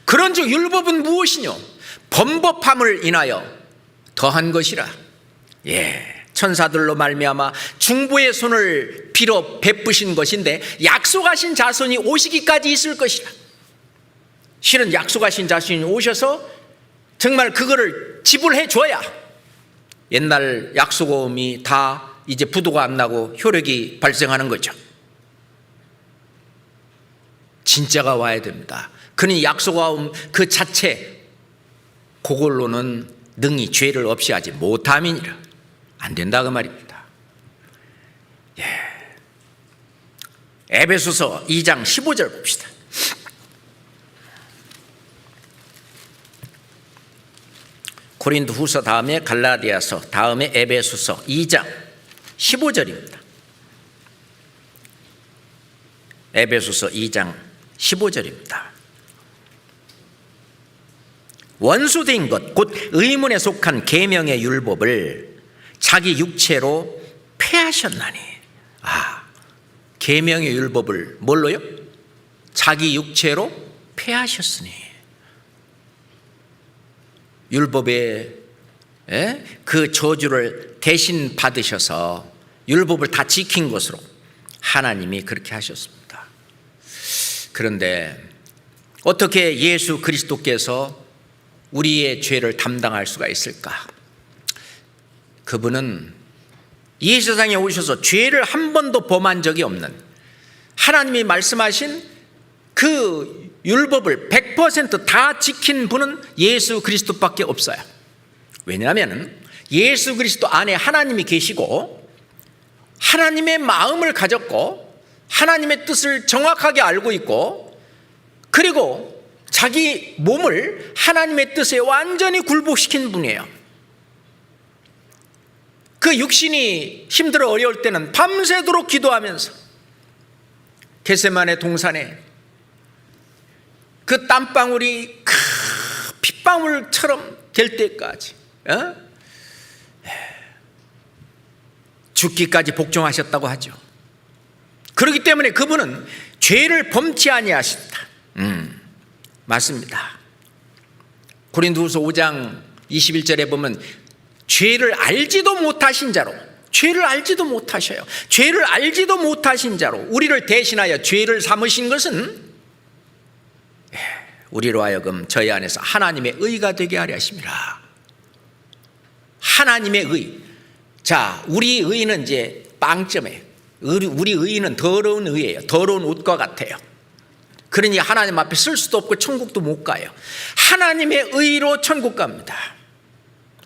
그런즉 율법은 무엇이뇨? 범법함을 인하여 더한 것이라. 천사들로 말미암아 중보의 손을 빌어 베푸신 것인데 약속하신 자손이 오시기까지 있을 것이라. 실은 약속하신 자손이 오셔서 정말 그거를 지불해 줘야 옛날 약속음이 다 이제 부도가 안 나고 효력이 발생하는 거죠. 진짜가 와야 됩니다. 그러니 약속음 그 자체 그걸로는 능히 죄를 없이 하지 못함이니라. 안 된다 그 말입니다. 에베소서 2장 15절 봅시다. 고린도 후서 다음에 갈라디아서 다음에 에베소서 2장 15절입니다. 에베소서 2장 15절입니다. 원수된 것 곧 의문에 속한 계명의 율법을 자기 육체로 폐하셨나니. 계명의 율법을 뭘로요? 자기 육체로 폐하셨으니. 율법의 그 저주를 대신 받으셔서 율법을 다 지킨 것으로 하나님이 그렇게 하셨습니다. 그런데 어떻게 예수 그리스도께서 우리의 죄를 담당할 수가 있을까? 그분은 이 세상에 오셔서 죄를 한 번도 범한 적이 없는, 하나님이 말씀하신 그 율법을 100% 다 지킨 분은 예수 그리스도밖에 없어요. 왜냐하면 예수 그리스도 안에 하나님이 계시고 하나님의 마음을 가졌고 하나님의 뜻을 정확하게 알고 있고, 그리고 자기 몸을 하나님의 뜻에 완전히 굴복시킨 분이에요. 그 육신이 힘들어 어려울 때는 밤새도록 기도하면서 겟세마네 동산에 그 땀방울이 핏방울처럼 될 때까지 죽기까지 복종하셨다고 하죠. 그렇기 때문에 그분은 죄를 범치 아니하신다. 맞습니다. 고린도후서 5장 21절에 보면 죄를 알지도 못하신 자로, 죄를 알지도 못하셔요. 죄를 알지도 못하신 자로 우리를 대신하여 죄를 삼으신 것은 우리로 하여금 저희 안에서 하나님의 의가 되게 하려 하심이라. 하나님의 의. 자, 우리 의는 이제 빵점에, 우리 의는 더러운 의예요. 더러운 옷과 같아요. 그러니 하나님 앞에 쓸 수도 없고 천국도 못 가요. 하나님의 의로 천국 갑니다.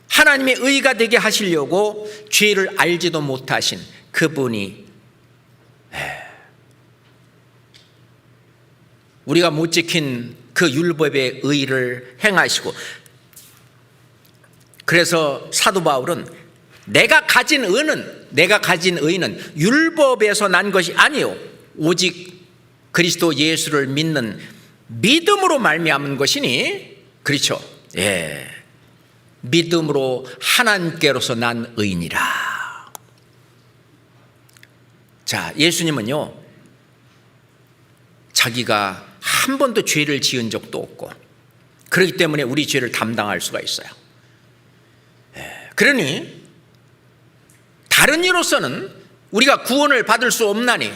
하나님의 의가 되게 하시려고 죄를 알지도 못하신 그분이 우리가 못 지킨 그 율법의 의를 행하시고, 그래서 사도 바울은 내가 가진 의는 율법에서 난 것이 아니요 오직 그리스도 예수를 믿는 믿음으로 말미암은 것이니, 그렇죠? 예, 믿음으로 하나님께로서 난 의니라. 자, 예수님은요 자기가 한 번도 죄를 지은 적도 없고, 그렇기 때문에 우리 죄를 담당할 수가 있어요. 그러니 다른 이로서는 우리가 구원을 받을 수 없나니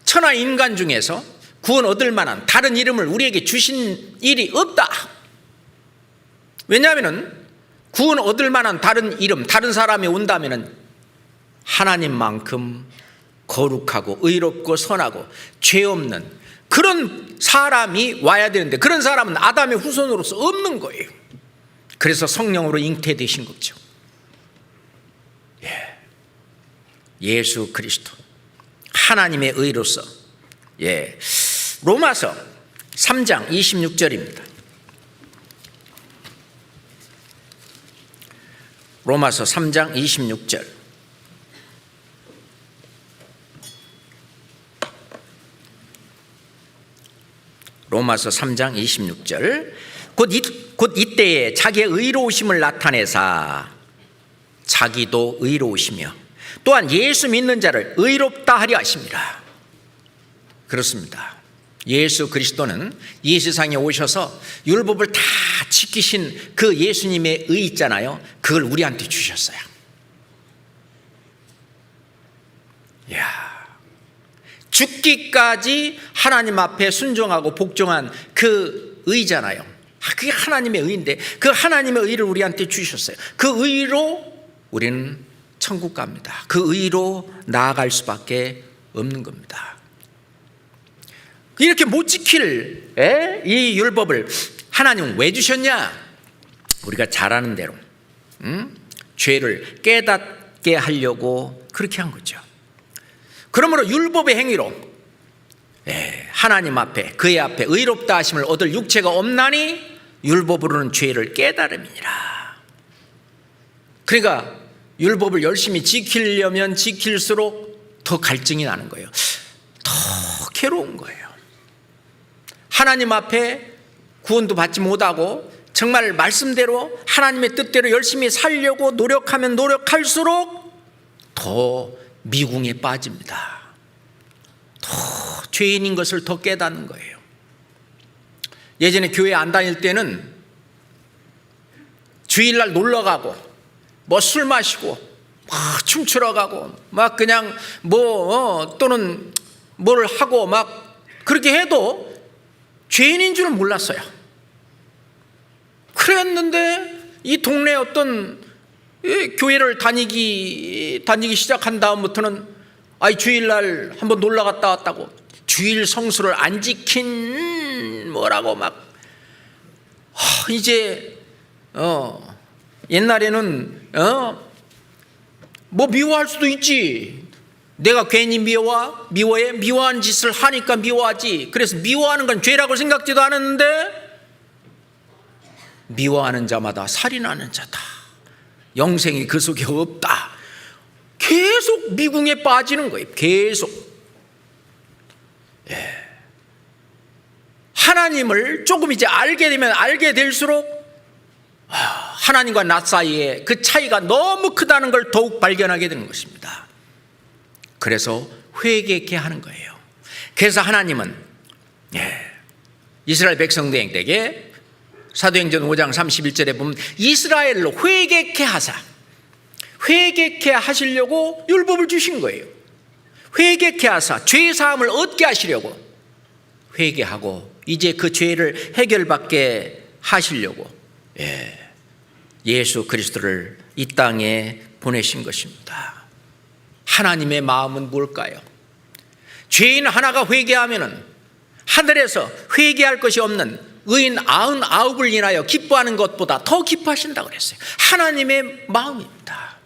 천하 인간 중에서 구원 얻을 만한 다른 이름을 우리에게 주신 일이 없다. 왜냐하면 구원 얻을 만한 다른 이름, 다른 사람이 온다면 하나님만큼 거룩하고 의롭고 선하고 죄 없는 그런 사람이 와야 되는데, 그런 사람은 아담의 후손으로서 없는 거예요. 그래서 성령으로 잉태되신 거죠. 예수 그리스도 하나님의 의로서. 로마서 3장 26절입니다. 로마서 3장 26절. 로마서 3장 26절. 곧 이때에 자기의 의로우심을 나타내사 자기도 의로우시며 또한 예수 믿는 자를 의롭다 하려 하십니다. 그렇습니다. 예수 그리스도는 이 세상에 오셔서 율법을 다 지키신 그 예수님의 의 있잖아요. 그걸 우리한테 주셨어요. 죽기까지 하나님 앞에 순종하고 복종한 그 의잖아요. 그게 하나님의 의인데 그 하나님의 의를 우리한테 주셨어요. 그 의로 우리는 천국 갑니다. 그 의로 나아갈 수밖에 없는 겁니다. 이렇게 못 지킬 이 율법을 하나님은 왜 주셨냐? 우리가 잘 아는 대로 죄를 깨닫게 하려고 그렇게 한 거죠. 그러므로 율법의 행위로 하나님 앞에, 그의 앞에 의롭다 하심을 얻을 육체가 없나니 율법으로는 죄를 깨달음이니라. 그러니까 율법을 열심히 지키려면 지킬수록 더 갈증이 나는 거예요. 더 괴로운 거예요. 하나님 앞에 구원도 받지 못하고 정말 말씀대로 하나님의 뜻대로 열심히 살려고 노력하면 노력할수록 더 미궁에 빠집니다. 더 죄인인 것을 더 깨닫는 거예요. 예전에 교회 안 다닐 때는 주일날 놀러 가고 뭐 술 마시고 막 춤추러 가고 막 그냥 또는 뭘 하고 막 그렇게 해도 죄인인 줄은 몰랐어요. 그랬는데 이 동네 어떤 교회를 다니기 시작한 다음부터는 주일날 한번 놀러 갔다 왔다고 주일 성수를 안 지킨 뭐라고 막 이제 옛날에는 뭐 미워할 수도 있지. 내가 괜히 미워해? 미워한 짓을 하니까 미워하지. 그래서 미워하는 건 죄라고 생각지도 않았는데 미워하는 자마다 살인하는 자다. 영생이 그 속에 없다. 계속 미궁에 빠지는 거예요. 계속. 하나님을 조금 이제 알게 되면 알게 될수록 하나님과 나 사이에 그 차이가 너무 크다는 걸 더욱 발견하게 되는 것입니다. 그래서 회개케 하는 거예요. 그래서 하나님은 이스라엘 백성들에게 사도행전 5장 31절에 보면 이스라엘로 회개케 하사, 회개케 하시려고 율법을 주신 거예요. 회개케 하사, 죄 사함을 얻게 하시려고 회개하고 이제 그 죄를 해결받게 하시려고 예수 그리스도를 이 땅에 보내신 것입니다. 하나님의 마음은 뭘까요? 죄인 하나가 회개하면은 하늘에서 회개할 것이 없는 의인 99을 인하여 기뻐하는 것보다 더 기뻐하신다고 그랬어요. 하나님의 마음입니다.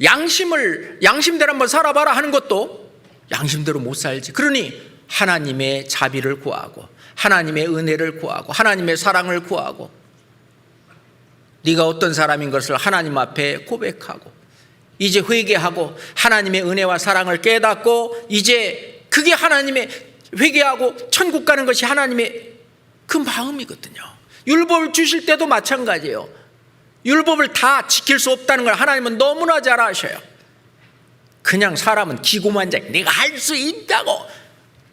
양심대로 한번 살아봐라 하는 것도 양심대로 못 살지. 그러니 하나님의 자비를 구하고 하나님의 은혜를 구하고 하나님의 사랑을 구하고 네가 어떤 사람인 것을 하나님 앞에 고백하고 이제 회개하고 하나님의 은혜와 사랑을 깨닫고 이제 그게 하나님의 회개하고 천국 가는 것이 하나님의 그 마음이거든요. 율법을 주실 때도 마찬가지예요. 율법을 다 지킬 수 없다는 걸 하나님은 너무나 잘 아셔요. 그냥 사람은 기고만장 내가 할 수 있다고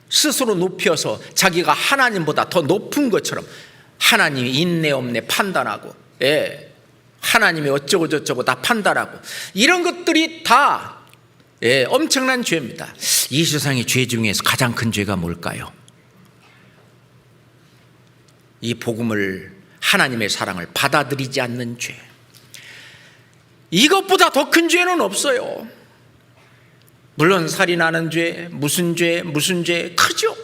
스스로 높여서 자기가 하나님보다 더 높은 것처럼 하나님이 있네 없네 판단하고 하나님이 어쩌고 저쩌고 다 판단하고 이런 것들이 다 엄청난 죄입니다. 이 세상의 죄 중에서 가장 큰 죄가 뭘까요? 이 복음을 하나님의 사랑을 받아들이지 않는 죄. 이것보다 더 큰 죄는 없어요. 물론 살인하는 죄, 무슨 죄 크죠.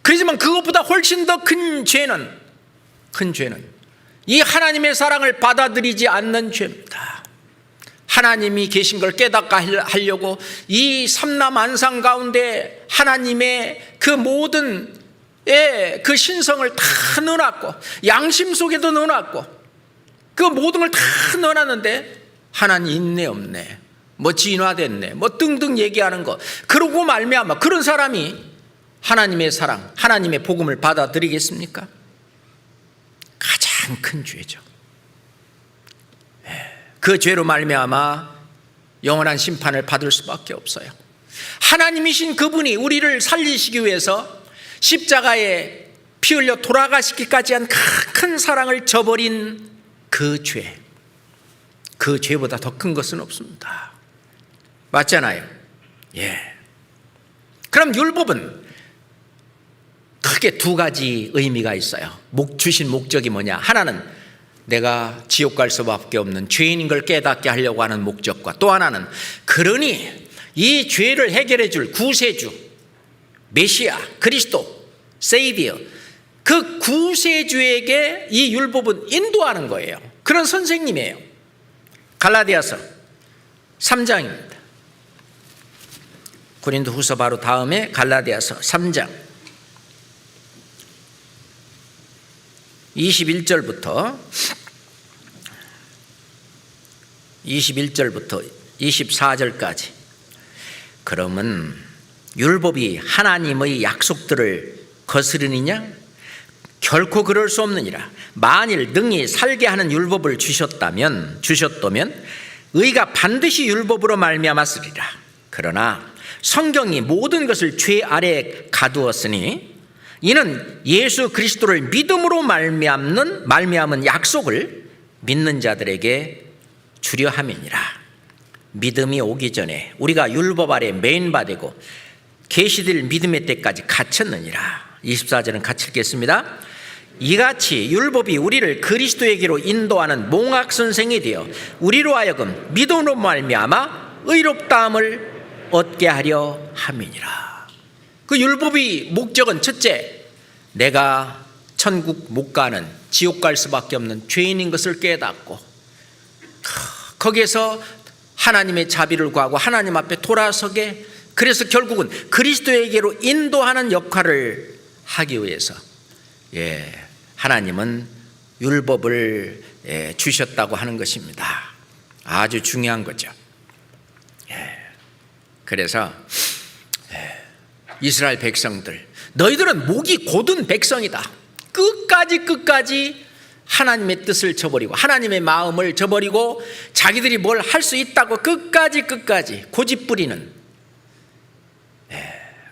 그렇지만 그것보다 훨씬 더 큰 죄는 이 하나님의 사랑을 받아들이지 않는 죄입니다. 하나님이 계신 걸 깨닫게 하려고 이 삼라만상 가운데 하나님의 그 모든 그 신성을 다 넣어놨고 양심 속에도 넣어놨고 그 모든 걸 다 넣어놨는데 하나님 있네 없네 뭐 진화됐네 뭐 등등 얘기하는 거 그러고 말미암아 그런 사람이 하나님의 사랑 하나님의 복음을 받아들이겠습니까? 가장 큰 죄죠. 그 죄로 말미암아 영원한 심판을 받을 수밖에 없어요. 하나님이신 그분이 우리를 살리시기 위해서 십자가에 피 흘려 돌아가시기까지 한 큰 사랑을 저버린 그 죄, 그 죄보다 더 큰 것은 없습니다. 맞잖아요. 그럼 율법은 크게 두 가지 의미가 있어요. 주신 목적이 뭐냐? 하나는 내가 지옥 갈 수밖에 없는 죄인인 걸 깨닫게 하려고 하는 목적과 또 하나는 그러니 이 죄를 해결해 줄 구세주 메시아 그리스도 세이비어 그 구세주에게 이 율법은 인도하는 거예요. 그런 선생님이에요. 갈라디아서 3장입니다. 고린도후서 바로 다음에 갈라디아서 3장 21절부터 24절까지. 그러면 율법이 하나님의 약속들을 거스르느냐? 결코 그럴 수 없느니라. 만일 능히 살게 하는 율법을 주셨다면 의가 반드시 율법으로 말미암았으리라. 그러나 성경이 모든 것을 죄 아래에 가두었으니 이는 예수 그리스도를 믿음으로 말미암은 약속을 믿는 자들에게 주려 함이니라. 믿음이 오기 전에 우리가 율법 아래 매인바되고 계시될 믿음의 때까지 갇혔느니라. 24절은 같이 읽겠습니다. 이같이 율법이 우리를 그리스도에게로 인도하는 몽학 선생이 되어 우리로 하여금 믿음으로 말미암아 의롭다함을 얻게 하려 함이니라. 그 율법의 목적은 첫째, 내가 천국 못 가는 지옥 갈 수밖에 없는 죄인인 것을 깨닫고 거기에서 하나님의 자비를 구하고 하나님 앞에 돌아서게, 그래서 결국은 그리스도에게로 인도하는 역할을 하기 위해서 하나님은 율법을 주셨다고 하는 것입니다. 아주 중요한 거죠. 그래서 이스라엘 백성들, 너희들은 목이 곧은 백성이다. 끝까지 하나님의 뜻을 저버리고 하나님의 마음을 저버리고 자기들이 뭘 할 수 있다고 끝까지 고집부리는.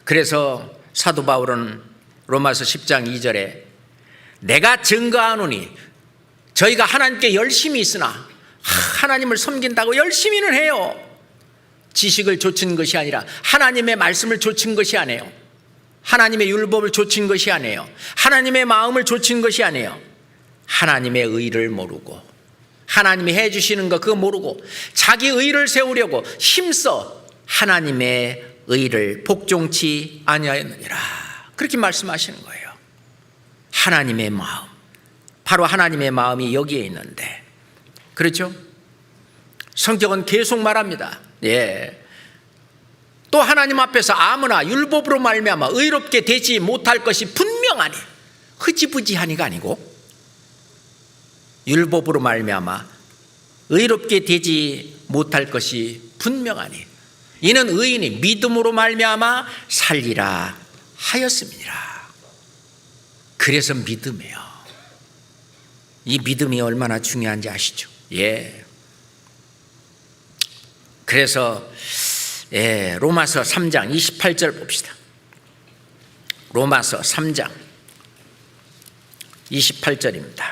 그래서 사도 바울은 로마서 10장 2절에 내가 증거하노니 저희가 하나님께 열심히 있으나 하나님을 섬긴다고 열심히는 해요. 지식을 좇은 것이 아니라 하나님의 말씀을 좇은 것이 아니에요. 하나님의 율법을 좇은 것이 아니에요. 하나님의 마음을 좇은 것이 아니에요. 하나님의 의를 모르고 하나님이 해주시는 거 그거 모르고 자기 의를 세우려고 힘써 하나님의 의를 복종치 아니하였느니라. 그렇게 말씀하시는 거예요. 하나님의 마음, 바로 하나님의 마음이 여기에 있는데, 그렇죠? 성경은 계속 말합니다. 또 하나님 앞에서 아무나 율법으로 말미암아 의롭게 되지 못할 것이 분명하니, 흐지부지하니가 아니고 율법으로 말미암아 의롭게 되지 못할 것이 분명하니 이는 의인이 믿음으로 말미암아 살리라 하였음이니라. 그래서 믿음이에요. 이 믿음이 얼마나 중요한지 아시죠? 그래서 로마서 3장 28절 봅시다. 로마서 3장 28절입니다.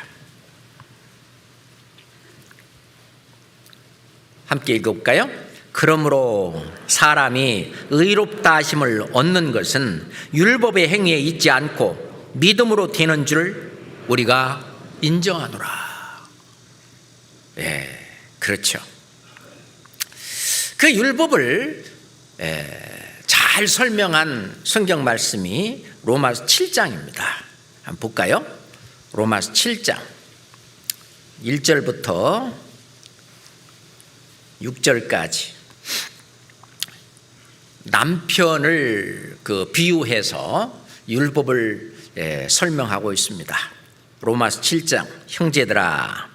함께 읽어볼까요? 그러므로 사람이 의롭다 하심을 얻는 것은 율법의 행위에 있지 않고 믿음으로 되는 줄 우리가 인정하노라. 그렇죠. 그 율법을 잘 설명한 성경 말씀이 로마서 7장입니다. 한번 볼까요? 로마서 7장 1절부터 6절까지 남편을 비유해서 율법을 설명하고 있습니다. 로마서 7장 형제들아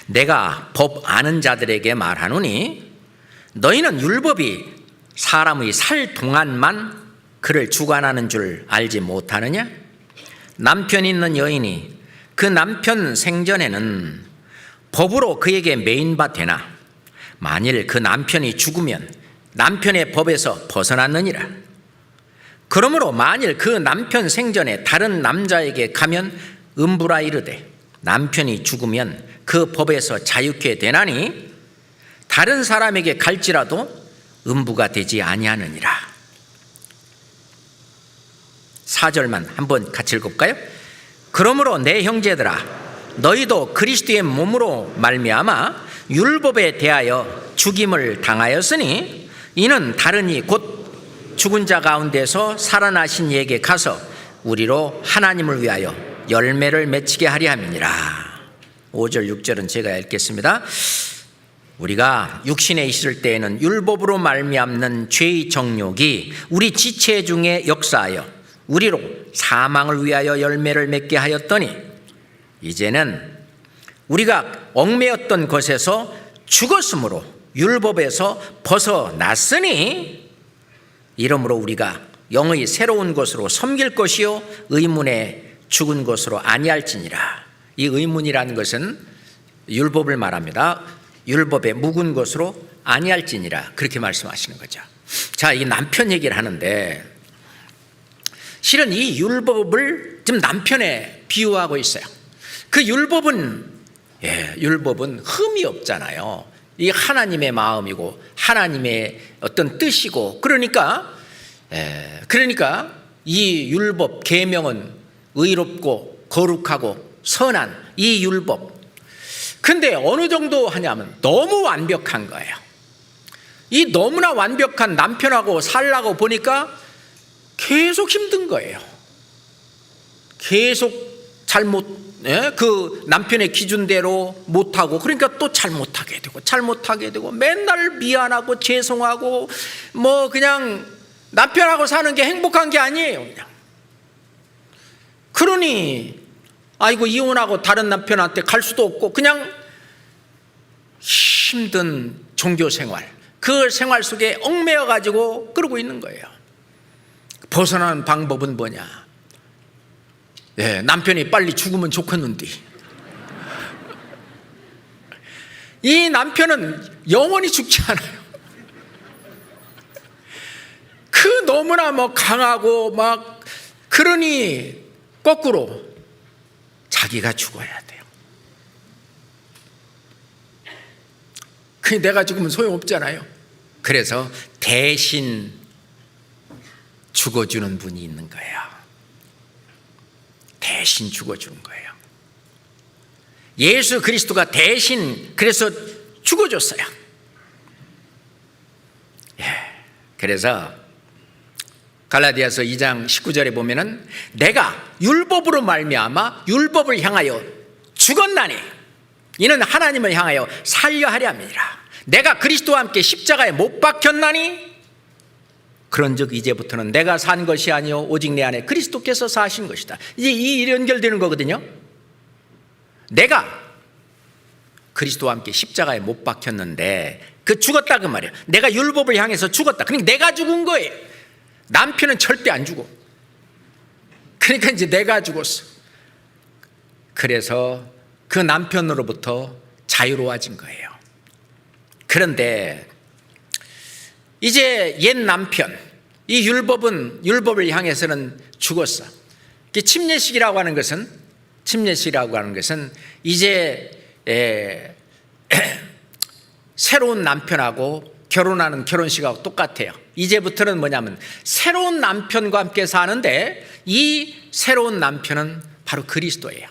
내가 법 아는 자들에게 말하노니 너희는 율법이 사람의 살 동안만 그를 주관하는 줄 알지 못하느냐? 남편 있는 여인이 그 남편 생전에는 법으로 그에게 매인바 되나 만일 그 남편이 죽으면 남편의 법에서 벗어났느니라. 그러므로 만일 그 남편 생전에 다른 남자에게 가면 음부라 이르되 남편이 죽으면 그 법에서 자유케 되나니 다른 사람에게 갈지라도 음부가 되지 아니하느니라. 4절만 한번 같이 읽어볼까요? 그러므로 내 형제들아 너희도 그리스도의 몸으로 말미암아 율법에 대하여 죽임을 당하였으니 이는 다른 이 곧 죽은 자 가운데서 살아나신 이에게 가서 우리로 하나님을 위하여 열매를 맺히게 하려 함이니라. 5절 6절은 제가 읽겠습니다. 우리가 육신에 있을 때에는 율법으로 말미암는 죄의 정욕이 우리 지체 중에 역사하여 우리로 사망을 위하여 열매를 맺게 하였더니 이제는 우리가 얽매였던 것에서 죽었으므로 율법에서 벗어났으니 이러므로 우리가 영의 새로운 것으로 섬길 것이요 의문에 죽은 것으로 아니할지니라. 이 의문이라는 것은 율법을 말합니다. 율법에 묵은 것으로 아니할지니라 그렇게 말씀하시는 거죠. 자, 이 남편 얘기를 하는데 실은 이 율법을 지금 남편에 비유하고 있어요. 그 율법은 흠이 없잖아요. 이 하나님의 마음이고 하나님의 어떤 뜻이고 그러니까 이 율법 계명은 의롭고 거룩하고 선한 이 율법. 근데 어느 정도 하냐면 너무 완벽한 거예요. 이 너무나 완벽한 남편하고 살라고 보니까 계속 힘든 거예요. 계속 그 남편의 기준대로 못하고 그러니까 또 잘못하게 되고 맨날 미안하고 죄송하고 그냥 남편하고 사는 게 행복한 게 아니에요. 그냥 그러니 아이고 이혼하고 다른 남편한테 갈 수도 없고 그냥 힘든 종교 생활 그 생활 속에 얽매여 가지고 그러고 있는 거예요. 벗어나는 방법은 뭐냐? 남편이 빨리 죽으면 좋겠는데 이 남편은 영원히 죽지 않아요. 그 너무나 강하고 그러니 거꾸로 자기가 죽어야 돼요. 그 내가 죽으면 소용없잖아요. 그래서 대신 죽어주는 분이 있는 거예요. 대신 죽어주는 거예요. 예수 그리스도가 대신 그래서 죽어줬어요. 그래서 갈라디아서 2장 19절에 보면은 내가 율법으로 말미암아 율법을 향하여 죽었나니 이는 하나님을 향하여 살려 하려 함이니라. 내가 그리스도와 함께 십자가에 못 박혔나니 그런즉 이제부터는 내가 산 것이 아니요 오직 내 안에 그리스도께서 사신 것이다. 이제 이 연결되는 거거든요. 내가 그리스도와 함께 십자가에 못 박혔는데 그 죽었다 그 말이에요. 내가 율법을 향해서 죽었다. 그러니까 내가 죽은 거예요. 남편은 절대 안 죽어. 그러니까 이제 내가 죽었어. 그래서 그 남편으로부터 자유로워진 거예요. 그런데 이제 옛 남편, 이 율법을 향해서는 죽었어. 침례식이라고 하는 것은 이제 새로운 남편하고 결혼하는 결혼식하고 똑같아요. 이제부터는 뭐냐면 새로운 남편과 함께 사는데 이 새로운 남편은 바로 그리스도예요.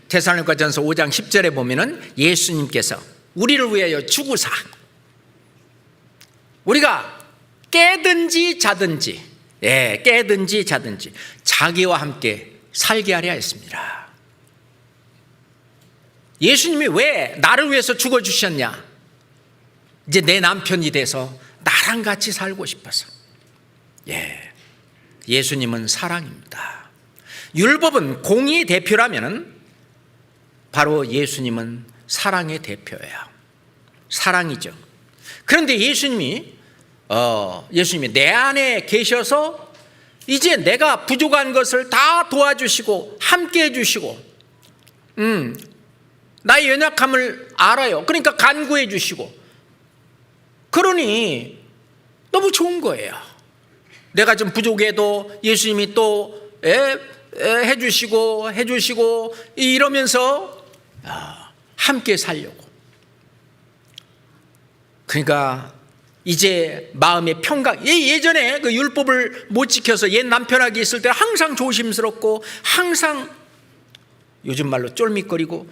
데살로니가전서 5장 10절에 보면은 예수님께서 우리를 위하여 죽으사 우리가 깨든지 자든지 자기와 함께 살게 하려 했습니다. 예수님이 왜 나를 위해서 죽어주셨냐? 이제 내 남편이 돼서 나랑 같이 살고 싶어서. 예수님은 사랑입니다. 율법은 공의의 대표라면 바로 예수님은 사랑의 대표예요. 사랑이죠. 그런데 예수님이 내 안에 계셔서 이제 내가 부족한 것을 다 도와주시고 함께 해주시고 나의 연약함을 알아요. 그러니까 간구해 주시고 그러니 너무 좋은 거예요. 내가 좀 부족해도 예수님이 또 해주시고 이러면서 함께 살려고. 그러니까 이제 마음의 평강. 예전에 그 율법을 못 지켜서 옛 남편하고 있을 때 항상 조심스럽고 항상 요즘 말로 쫄밋거리고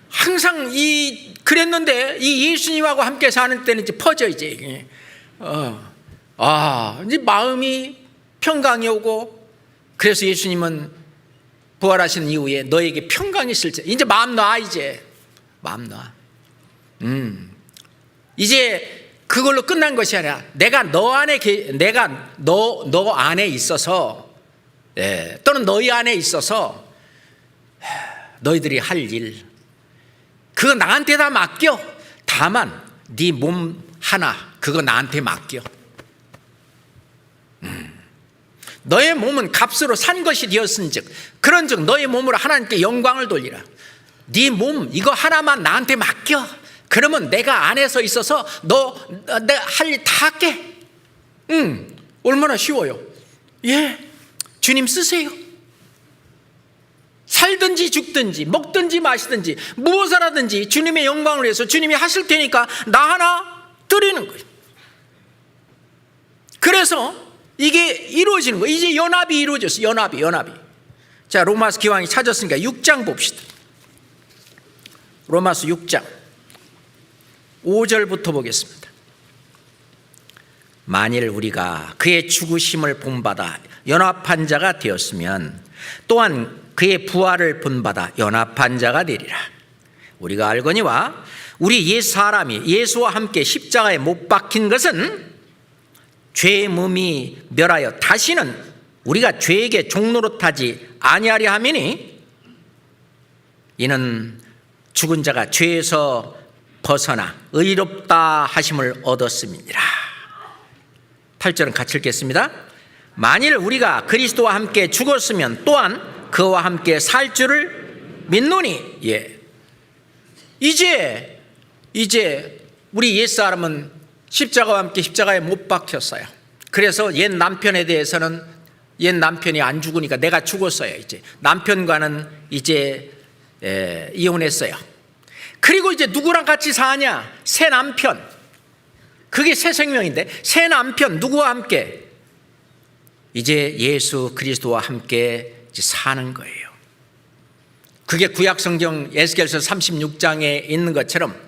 항상 그랬는데 이 예수님하고 함께 사는 때는 이제 퍼져 이제 이제 마음이 평강이 오고 그래서 예수님은 부활하신 이후에 너에게 평강이 있을지 이제 마음 놔 이제 마음 놔. 이제 그걸로 끝난 것이 아니라 내가 너 안에 너 안에 있어서 또는 너희 안에 있어서 너희들이 할 일 그거 나한테 다 맡겨. 다만 네 몸 하나 그거 나한테 맡겨. 너의 몸은 값으로 산 것이 되었은즉 그런즉 너의 몸으로 하나님께 영광을 돌리라. 네 몸 이거 하나만 나한테 맡겨. 그러면 내가 안에서 있어서 내가 할 일 다 할게. 얼마나 쉬워요. 주님 쓰세요. 살든지 죽든지 먹든지 마시든지 무엇을 하든지 주님의 영광을 위해서 주님이 하실 테니까 나 하나 드리는 거예요. 그래서 이게 이루어지는 거예요. 이제 연합이 이루어졌어요. 연합이. 자, 로마서 기왕이 찾았으니까 6장 봅시다. 로마서 6장 5절부터 보겠습니다. 만일 우리가 그의 죽으심을 본받아 연합한 자가 되었으면 또한 그의 부활을 본받아 연합한 자가 되리라. 우리가 알거니와 우리 옛 사람이 예수와 함께 십자가에 못 박힌 것은 죄의 몸이 멸하여 다시는 우리가 죄에게 종노릇하지 아니하려 함이니 이는 죽은 자가 죄에서 벗어나 의롭다 하심을 얻었음이니라. 8절은 같이 읽겠습니다. 만일 우리가 그리스도와 함께 죽었으면 또한 그와 함께 살 줄을 믿노니. 예. 이제 우리 옛사람은 십자가와 함께 십자가에 못 박혔어요. 그래서 옛 남편에 대해서는 옛 남편이 안 죽으니까 내가 죽었어요. 이제 남편과는 이제 이혼했어요. 그리고 이제 누구랑 같이 사냐? 새 남편. 그게 새 생명인데, 새 남편 누구와 함께? 이제 예수 그리스도와 함께 이제 사는 거예요. 그게 구약성경 에스겔서 36장에 있는 것처럼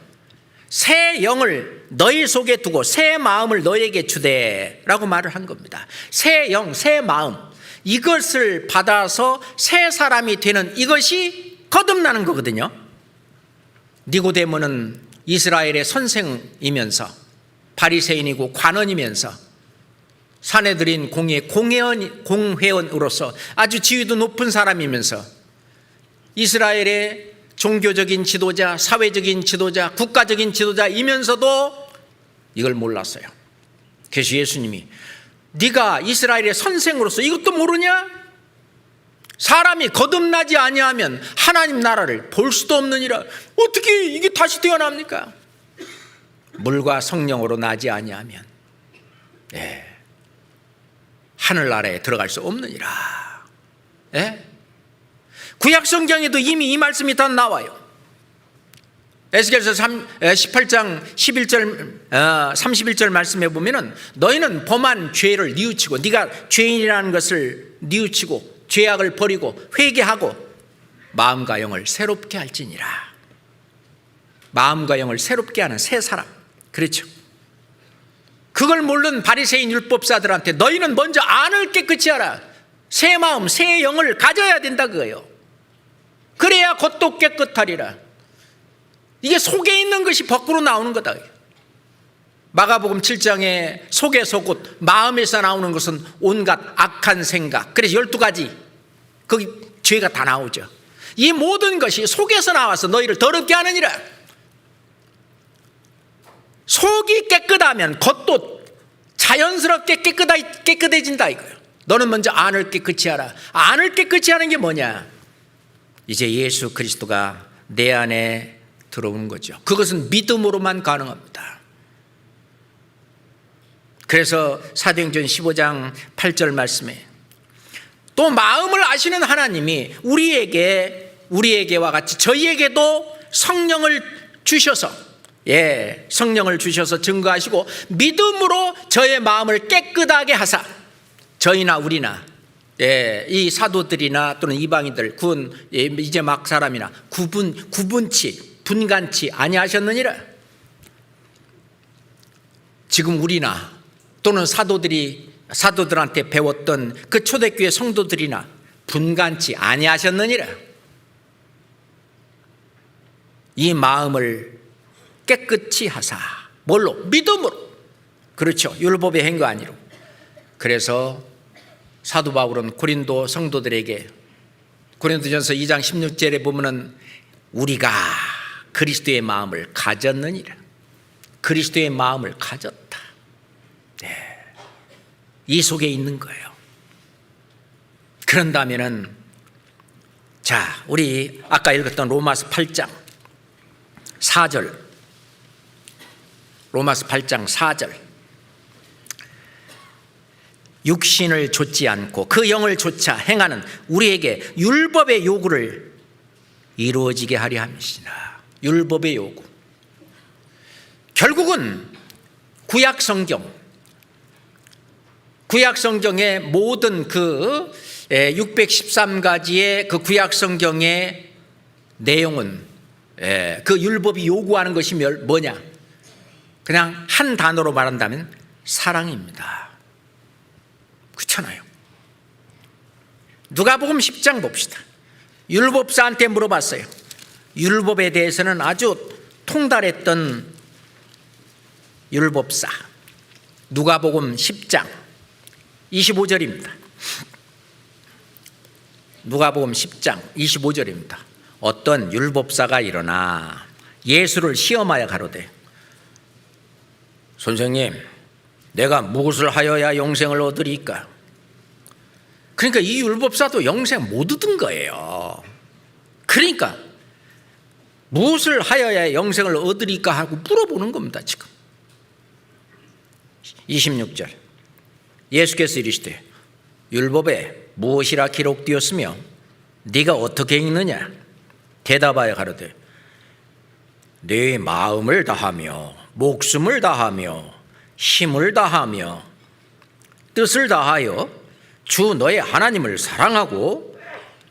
새 영을 너희 속에 두고 새 마음을 너에게 주되라고 말을 한 겁니다. 새 영, 새 마음, 이것을 받아서 새 사람이 되는 이것이 거듭나는 거거든요. 니고데모는 이스라엘의 선생이면서 바리새인이고 관원이면서 사내들인 공회원으로서 아주 지위도 높은 사람이면서 이스라엘의 종교적인 지도자, 사회적인 지도자, 국가적인 지도자이면서도 이걸 몰랐어요. 그래서 예수님이 네가 이스라엘의 선생으로서 이것도 모르냐? 사람이 거듭나지 아니하면 하나님 나라를 볼 수도 없느니라. 어떻게 이게 다시 태어납니까? 물과 성령으로 나지 아니하면 하늘나라에 들어갈 수 없느니라. 구약성경에도 이미 이 말씀이 다 나와요. 에스겔서 18장 11절 31절 말씀해 보면은 너희는 범한 죄를 뉘우치고 네가 죄인이라는 것을 뉘우치고 죄악을 버리고 회개하고 마음과 영을 새롭게 할지니라. 마음과 영을 새롭게 하는 새 사람. 그렇죠. 그걸 모르는 바리새인 율법사들한테 너희는 먼저 안을 깨끗이 하라. 새 마음, 새 영을 가져야 된다 그거예요. 그래야 겉도 깨끗하리라. 이게 속에 있는 것이 밖으로 나오는 거다. 마가복음 7장에 속에서 곧 마음에서 나오는 것은 온갖 악한 생각. 그래서 12가지 거기 죄가 다 나오죠. 이 모든 것이 속에서 나와서 너희를 더럽게 하느니라. 속이 깨끗하면 겉도 자연스럽게 깨끗해진다 이거예요. 너는 먼저 안을 깨끗이 하라. 안을 깨끗이 하는 게 뭐냐? 이제 예수 그리스도가 내 안에 들어오는 거죠. 그것은 믿음으로만 가능합니다. 그래서 사도행전 15장 8절 말씀에 또 마음을 아시는 하나님이 우리에게와 같이 저희에게도 성령을 주셔서 성령을 주셔서 증거하시고 믿음으로 저의 마음을 깨끗하게 하사 저희나 우리나 이 사도들이나 또는 이방인들 이제 막 사람이나 분간치 아니하셨느니라. 지금 우리나 또는 사도들한테 배웠던 그 초대교회 성도들이나 분간치 아니하셨느니라. 이 마음을 깨끗이 하사. 뭘로? 믿음으로. 그렇죠. 율법의 행위 아니로. 그래서 사도 바울은 고린도 성도들에게 고린도전서 2장 16절에 보면은 우리가 그리스도의 마음을 가졌느니라. 그리스도의 마음을 가졌다. 이 속에 있는 거예요. 그런다면은 자, 우리 아까 읽었던 로마서 8장 4절 로마서 8장 4절 육신을 좇지 않고 그 영을 좇아 행하는 우리에게 율법의 요구를 이루어지게 하려 함이시나. 율법의 요구. 결국은 구약성경의 모든 그 613가지의 그 구약성경의 내용은 그 율법이 요구하는 것이 뭐냐? 그냥 한 단어로 말한다면 사랑입니다. 그렇잖아요. 누가복음 10장 봅시다. 율법사한테 물어봤어요. 율법에 대해서는 아주 통달했던 율법사. 누가복음 10장 25절입니다. 누가복음 10장 25절입니다. 어떤 율법사가 일어나 예수를 시험하여 가로되 선생님, 내가 무엇을 하여야 영생을 얻으리까? 그러니까 이 율법사도 영생 못 얻은 거예요. 그러니까 무엇을 하여야 영생을 얻으리까 하고 물어보는 겁니다. 지금 26절 예수께서 이르시되 율법에 무엇이라 기록되었으며 네가 어떻게 읽느냐? 대답하여 가로되 네 마음을 다하며 목숨을 다하며 힘을 다하며 뜻을 다하여 주 너의 하나님을 사랑하고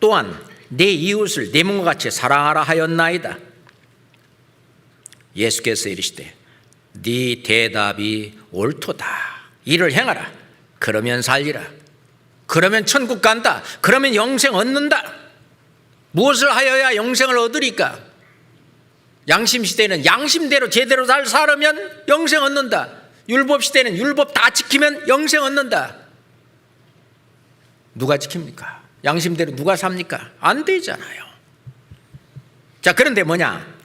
또한 내 이웃을 내 몸과 같이 사랑하라 하였나이다. 예수께서 이르시되 네 대답이 옳도다. 이를 행하라. 그러면 살리라. 그러면 천국 간다. 그러면 영생 얻는다. 무엇을 하여야 영생을 얻으리까? 양심시대는 양심대로 제대로 잘 살으면 영생 얻는다. 율법시대는 율법 다 지키면 영생 얻는다. 누가 지킵니까? 양심대로 누가 삽니까? 안 되잖아요. 자, 그런데 뭐냐?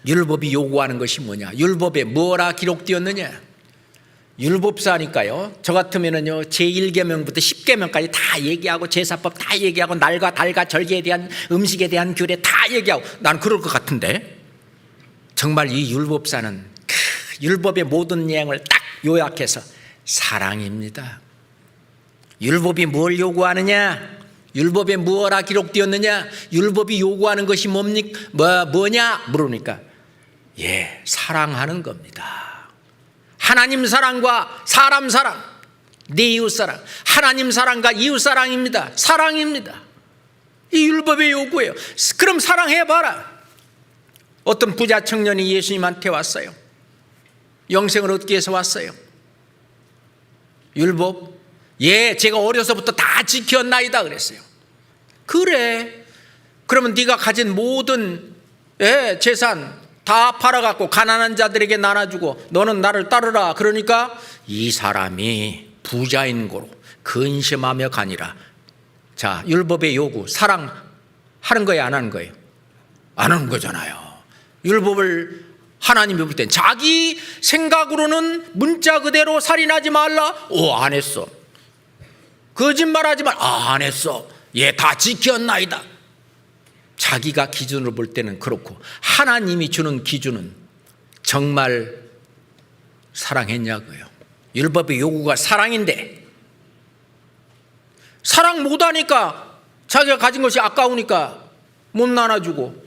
율법이 요구하는 것이 뭐냐? 율법에 뭐라 기록되었느냐? 율법사니까요. 저 같으면은요, 제1계명부터 10계명까지 다 얘기하고 제사법 다 얘기하고 날과 달과 절기에 대한 음식에 대한 규례 다 얘기하고 난 그럴 것 같은데 정말 이 율법사는 율법의 모든 내용을 딱 요약해서 사랑입니다. 율법이 뭘 요구하느냐? 율법에 무엇라 기록되었느냐? 율법이 요구하는 것이 뭐냐? 물으니까 사랑하는 겁니다. 하나님 사랑과 사람 사랑, 내 이웃 사랑, 하나님 사랑과 이웃 사랑입니다. 사랑입니다. 이 율법의 요구예요. 그럼 사랑해봐라. 어떤 부자 청년이 예수님한테 왔어요. 영생을 얻기 위해서 왔어요. 율법? 제가 어려서부터 다 지켰나이다 그랬어요. 그래. 그러면 네가 가진 모든 재산 다 팔아갖고 가난한 자들에게 나눠주고 너는 나를 따르라. 그러니까 이 사람이 부자인 거로 근심하며 가니라. 자, 율법의 요구 사랑하는 거예요, 안 하는 거예요? 안 하는 거잖아요. 율법을 하나님이 볼 땐 자기 생각으로는 문자 그대로 살인하지 말라. 안 했어. 거짓말하지 말라. 안 했어. 다 지켰나이다. 자기가 기준으로 볼 때는 그렇고 하나님이 주는 기준은 정말 사랑했냐고요. 율법의 요구가 사랑인데 사랑 못하니까 자기가 가진 것이 아까우니까 못 나눠주고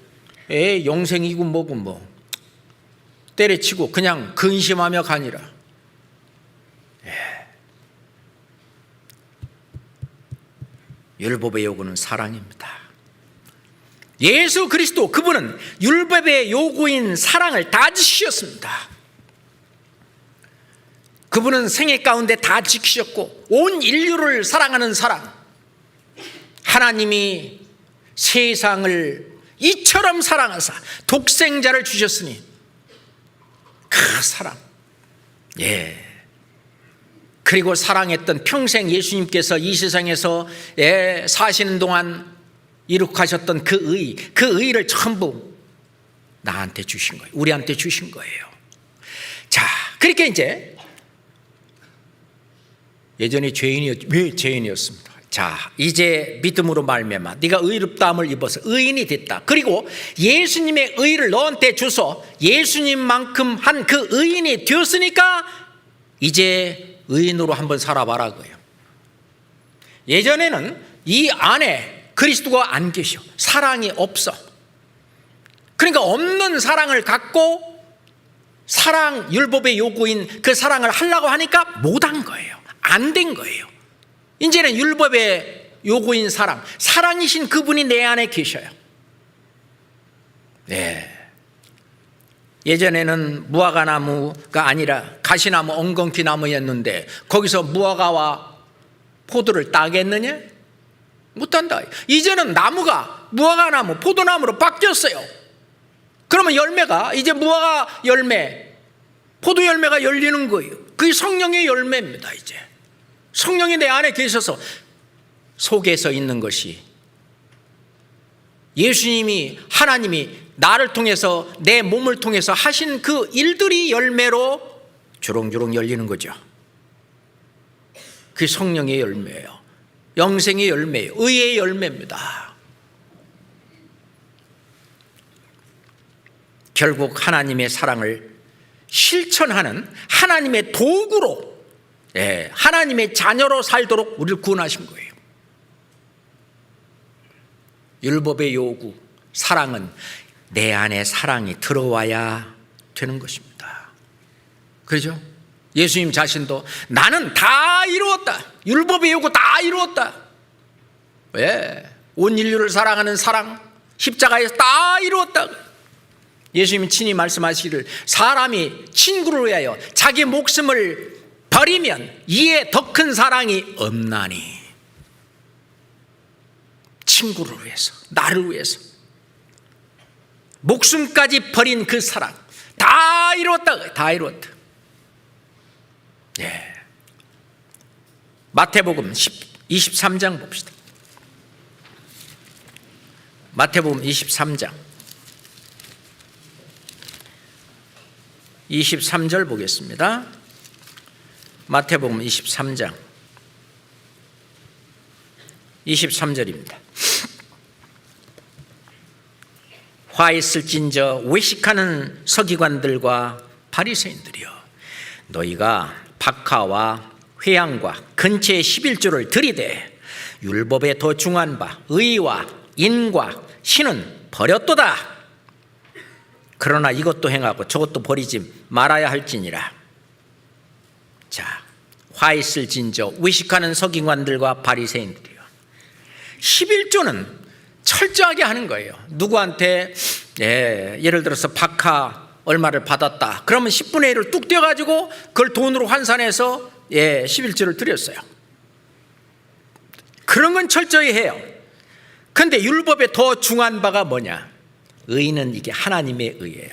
영생이고 뭐고 뭐 때려치고 그냥 근심하며 가니라. 율법의 요구는 사랑입니다. 예수 그리스도 그분은 율법의 요구인 사랑을 다 지키셨습니다. 그분은 생애 가운데 다 지키셨고 온 인류를 사랑하는 사랑. 하나님이 세상을 이처럼 사랑하사 독생자를 주셨으니 그 사랑. 그리고 사랑했던 평생 예수님께서 이 세상에서 사시는 동안 이룩하셨던 그 의를 전부 나한테 주신 거예요. 우리한테 주신 거예요. 자, 그러니까 이제 예전에 왜 죄인이었습니다. 자, 이제 믿음으로 말미암아 네가 의롭다함을 입어서 의인이 됐다. 그리고 예수님의 의를 너한테 주소 예수님만큼 한 그 의인이 되었으니까 이제 의인으로 한번 살아봐라 거예요. 예전에는 이 안에 그리스도가 안 계셔. 사랑이 없어. 그러니까 없는 사랑을 갖고 사랑 율법의 요구인 그 사랑을 하려고 하니까 못한 거예요. 안 된 거예요. 이제는 율법의 요구인 사랑이신 그분이 내 안에 계셔요. 예전에는 무화과나무가 아니라 가시나무, 엉겅퀴나무였는데 거기서 무화과와 포도를 따겠느냐? 못한다. 이제는 나무가 무화과나무, 포도나무로 바뀌었어요. 그러면 열매가 이제 무화과 열매, 포도 열매가 열리는 거예요. 그게 성령의 열매입니다. 이제 성령이 내 안에 계셔서 속에서 있는 것이 예수님이 하나님이 나를 통해서 내 몸을 통해서 하신 그 일들이 열매로 주렁주렁 열리는 거죠. 그게 성령의 열매예요. 영생의 열매예요. 의의 열매입니다. 결국 하나님의 사랑을 실천하는 하나님의 도구로, 하나님의 자녀로 살도록 우리를 구원하신 거예요. 율법의 요구, 사랑은 내 안에 사랑이 들어와야 되는 것입니다. 그렇죠? 예수님 자신도 나는 다 이루었다. 율법의 요구 다 이루었다. 왜? 온 인류를 사랑하는 사랑, 십자가에서 다 이루었다. 예수님이 친히 말씀하시기를 사람이 친구를 위하여 자기 목숨을 버리면 이에 더 큰 사랑이 없나니. 친구를 위해서, 나를 위해서 목숨까지 버린 그 사랑 다 이루었다. 다 이루었다. 마태복음 23장 봅시다. 마태복음 23장 23절 보겠습니다. 마태복음 23장 23절입니다. 화 있을진저 외식하는 서기관들과 바리새인들이여, 너희가 박하와 회양과 근처의 11조를 들이되 율법에 더 중한 바 의와 인과 신은 버렸도다. 그러나 이것도 행하고 저것도 버리지 말아야 할지니라. 자, 화 있을진저 외식하는 서기관들과 바리새인들이요. 11조는 철저하게 하는 거예요. 누구한테 예를 들어서 박하 얼마를 받았다 그러면 10분의 1을 뚝 떼어가지고 그걸 돈으로 환산해서 11조를 드렸어요. 그런 건 철저히 해요. 그런데 율법에 더 중한 바가 뭐냐? 의는 이게 하나님의 의예요.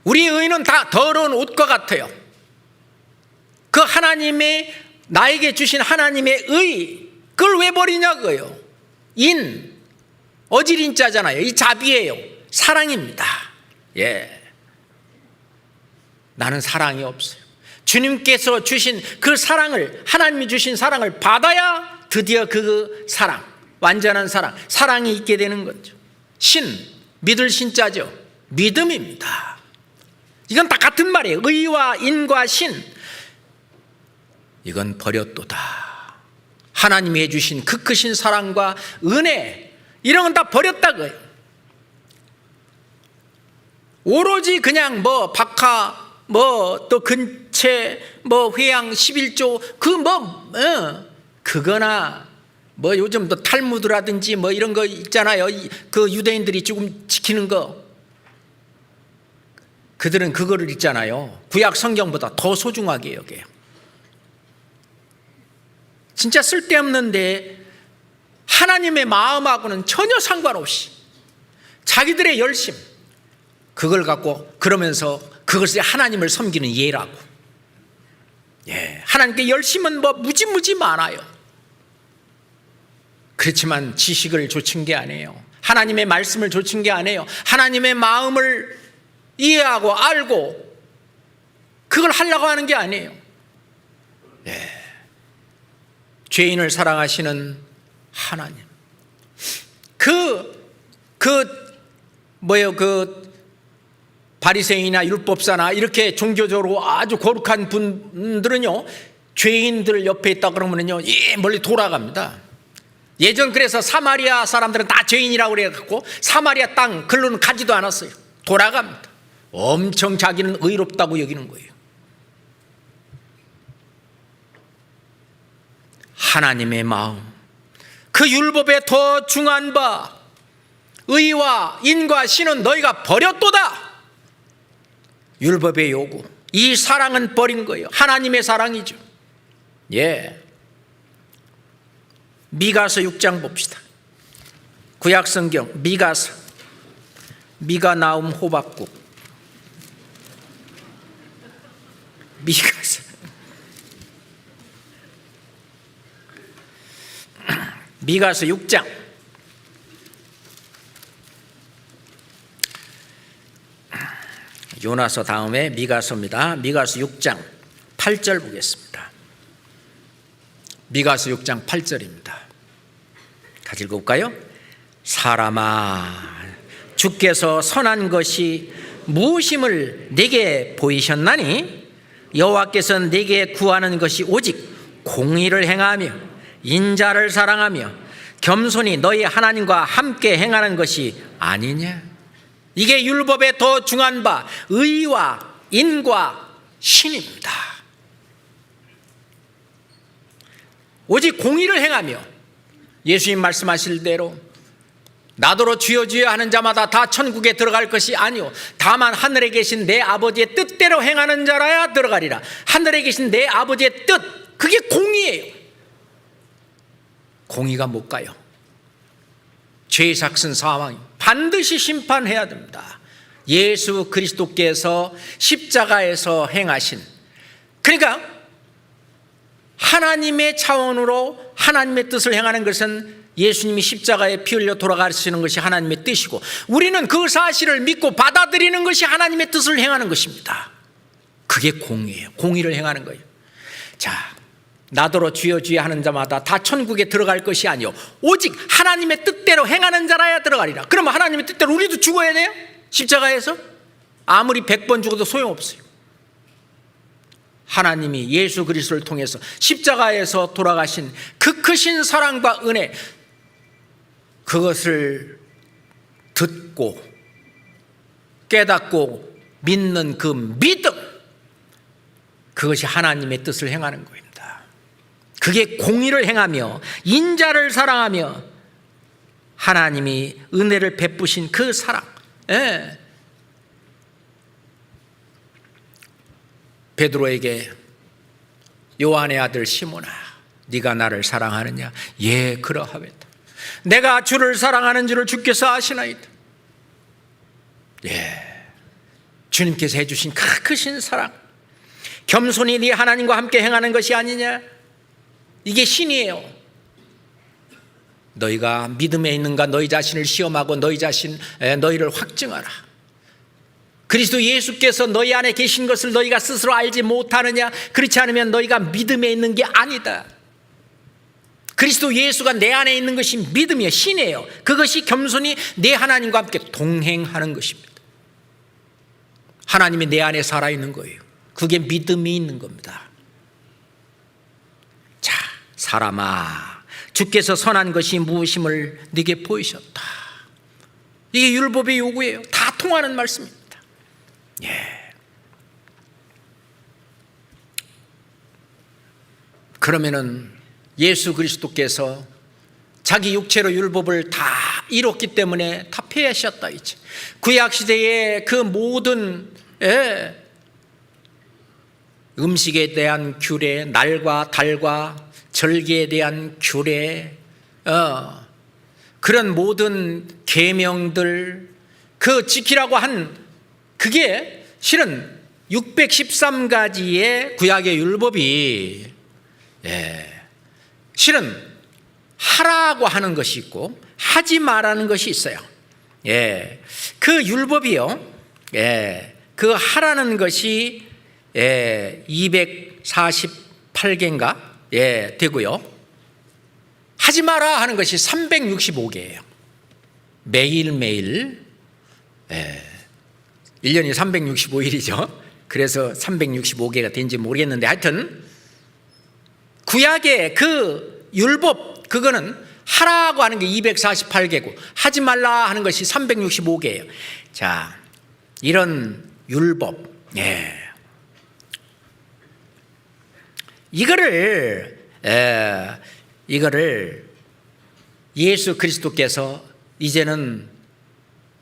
우리 의는 다 더러운 옷과 같아요. 그 하나님의 나에게 주신 하나님의 의, 그걸 왜 버리냐고요. 인, 어질인자잖아요. 이 자비예요. 사랑입니다. 나는 사랑이 없어요. 주님께서 주신 그 사랑을, 하나님이 주신 사랑을 받아야 드디어 그 사랑, 완전한 사랑, 사랑이 있게 되는 거죠. 신, 믿을 신자죠. 믿음입니다. 이건 다 같은 말이에요. 의와 인과 신, 이건 버렸도다. 하나님이 해주신 그 크신 사랑과 은혜, 이런 건 다 버렸다고요. 오로지 그냥 박하, 또 근체, 회양 11조, 그거나 요즘 또 탈무드라든지 이런 거 있잖아요. 그 유대인들이 조금 지키는 거. 그들은 그거를 있잖아요. 구약 성경보다 더 소중하게 여겨요. 진짜 쓸데없는데 하나님의 마음하고는 전혀 상관없이 자기들의 열심, 그걸 갖고 그러면서 그것이 하나님을 섬기는 예라고. 하나님께 열심은 무지무지 많아요. 그렇지만 지식을 좇은 게 아니에요. 하나님의 말씀을 좇은 게 아니에요. 하나님의 마음을 이해하고 알고 그걸 하려고 하는 게 아니에요. 죄인을 사랑하시는 하나님, 그 바리새인이나 율법사나 이렇게 종교적으로 아주 거룩한 분들은요, 죄인들 옆에 있다 그러면요, 멀리 돌아갑니다. 예전 그래서 사마리아 사람들은 다 죄인이라고 그래갖고 사마리아 땅 글로는 가지도 않았어요. 돌아갑니다. 엄청 자기는 의롭다고 여기는 거예요. 하나님의 마음, 그 율법에 더 중한 바 의와 인과 신은 너희가 버렸도다. 율법의 요구, 이 사랑은 버린 거예요. 하나님의 사랑이죠. 미가서 6장 봅시다. 구약성경 미가서, 미가 나움 호박국, 미가서 미가서 6장 요나서 다음에 미가서입니다. 미가서 6장 8절 보겠습니다. 미가서 6장 8절입니다. 같이 읽어볼까요? 사람아, 주께서 선한 것이 무엇임을 내게 보이셨나니 여호와께서 내게 구하는 것이 오직 공의를 행하며 인자를 사랑하며 겸손히 너희 하나님과 함께 행하는 것이 아니냐. 이게 율법의 더 중요한 바 의와 인과 신입니다. 오직 공의를 행하며 예수님 말씀하실 대로 나더러 주여 주여 하는 자마다 다 천국에 들어갈 것이 아니오 다만 하늘에 계신 내 아버지의 뜻대로 행하는 자라야 들어가리라. 하늘에 계신 내 아버지의 뜻, 그게 공의예요. 공의가 못 가요. 죄의 삭은 사망, 반드시 심판해야 됩니다. 예수 그리스도께서 십자가에서 행하신, 그러니까 하나님의 차원으로 하나님의 뜻을 행하는 것은 예수님이 십자가에 피 흘려 돌아가시는 것이 하나님의 뜻이고, 우리는 그 사실을 믿고 받아들이는 것이 하나님의 뜻을 행하는 것입니다. 그게 공의예요. 공의를 행하는 거예요. 자, 나더러 주여 주여 하는 자마다 다 천국에 들어갈 것이 아니요 오직 하나님의 뜻대로 행하는 자라야 들어가리라. 그러면 하나님의 뜻대로 우리도 죽어야 돼요? 십자가에서? 아무리 100번 죽어도 소용없어요. 하나님이 예수 그리스도를 통해서 십자가에서 돌아가신 그 크신 사랑과 은혜, 그것을 듣고 깨닫고 믿는 그 믿음, 그것이 하나님의 뜻을 행하는 겁니다. 그게 공의를 행하며 인자를 사랑하며 하나님이 은혜를 베푸신 그 사랑. 예. 베드로에게 요한의 아들 시몬아, 네가 나를 사랑하느냐? 예, 그러하겠다. 내가 주를 사랑하는 줄을 주께서 아시나이다. 예, 주님께서 해주신 크신 사랑, 겸손히 네 하나님과 함께 행하는 것이 아니냐? 이게 신이에요. 너희가 믿음에 있는가 너희 자신을 시험하고 너희를 확증하라. 그리스도 예수께서 너희 안에 계신 것을 너희가 스스로 알지 못하느냐? 그렇지 않으면 너희가 믿음에 있는 게 아니다. 그리스도 예수가 내 안에 있는 것이 믿음이에요. 신이에요. 그것이 겸손히 내 하나님과 함께 동행하는 것입니다. 하나님이 내 안에 살아있는 거예요. 그게 믿음이 있는 겁니다. 자, 사람아, 주께서 선한 것이 무엇임을 네게 보이셨다. 이게 율법의 요구예요. 다 통하는 말씀입니다. 예. 그러면은 예수 그리스도께서 자기 육체로 율법을 다 이뤘기 때문에 다 폐하셨다 이제. 구약 시대의 그 모든 음식에 대한 규례, 날과 달과 절기에 대한 규례, 그런 모든 계명들, 그 지키라고 한 그게 실은 613가지의 구약의 율법이 실은 하라고 하는 것이 있고 하지 말라는 것이 있어요. 그 율법이요, 그 하라는 것이 248개인가 되고요, 하지 마라 하는 것이 365개예요. 매일매일 1년이 365일이죠. 그래서 365개가 된지 모르겠는데, 하여튼 구약의 그 율법, 그거는 하라고 하는 게 248개고 하지 말라 하는 것이 365개예요. 자, 이런 율법, 이거를 예수 그리스도께서 이제는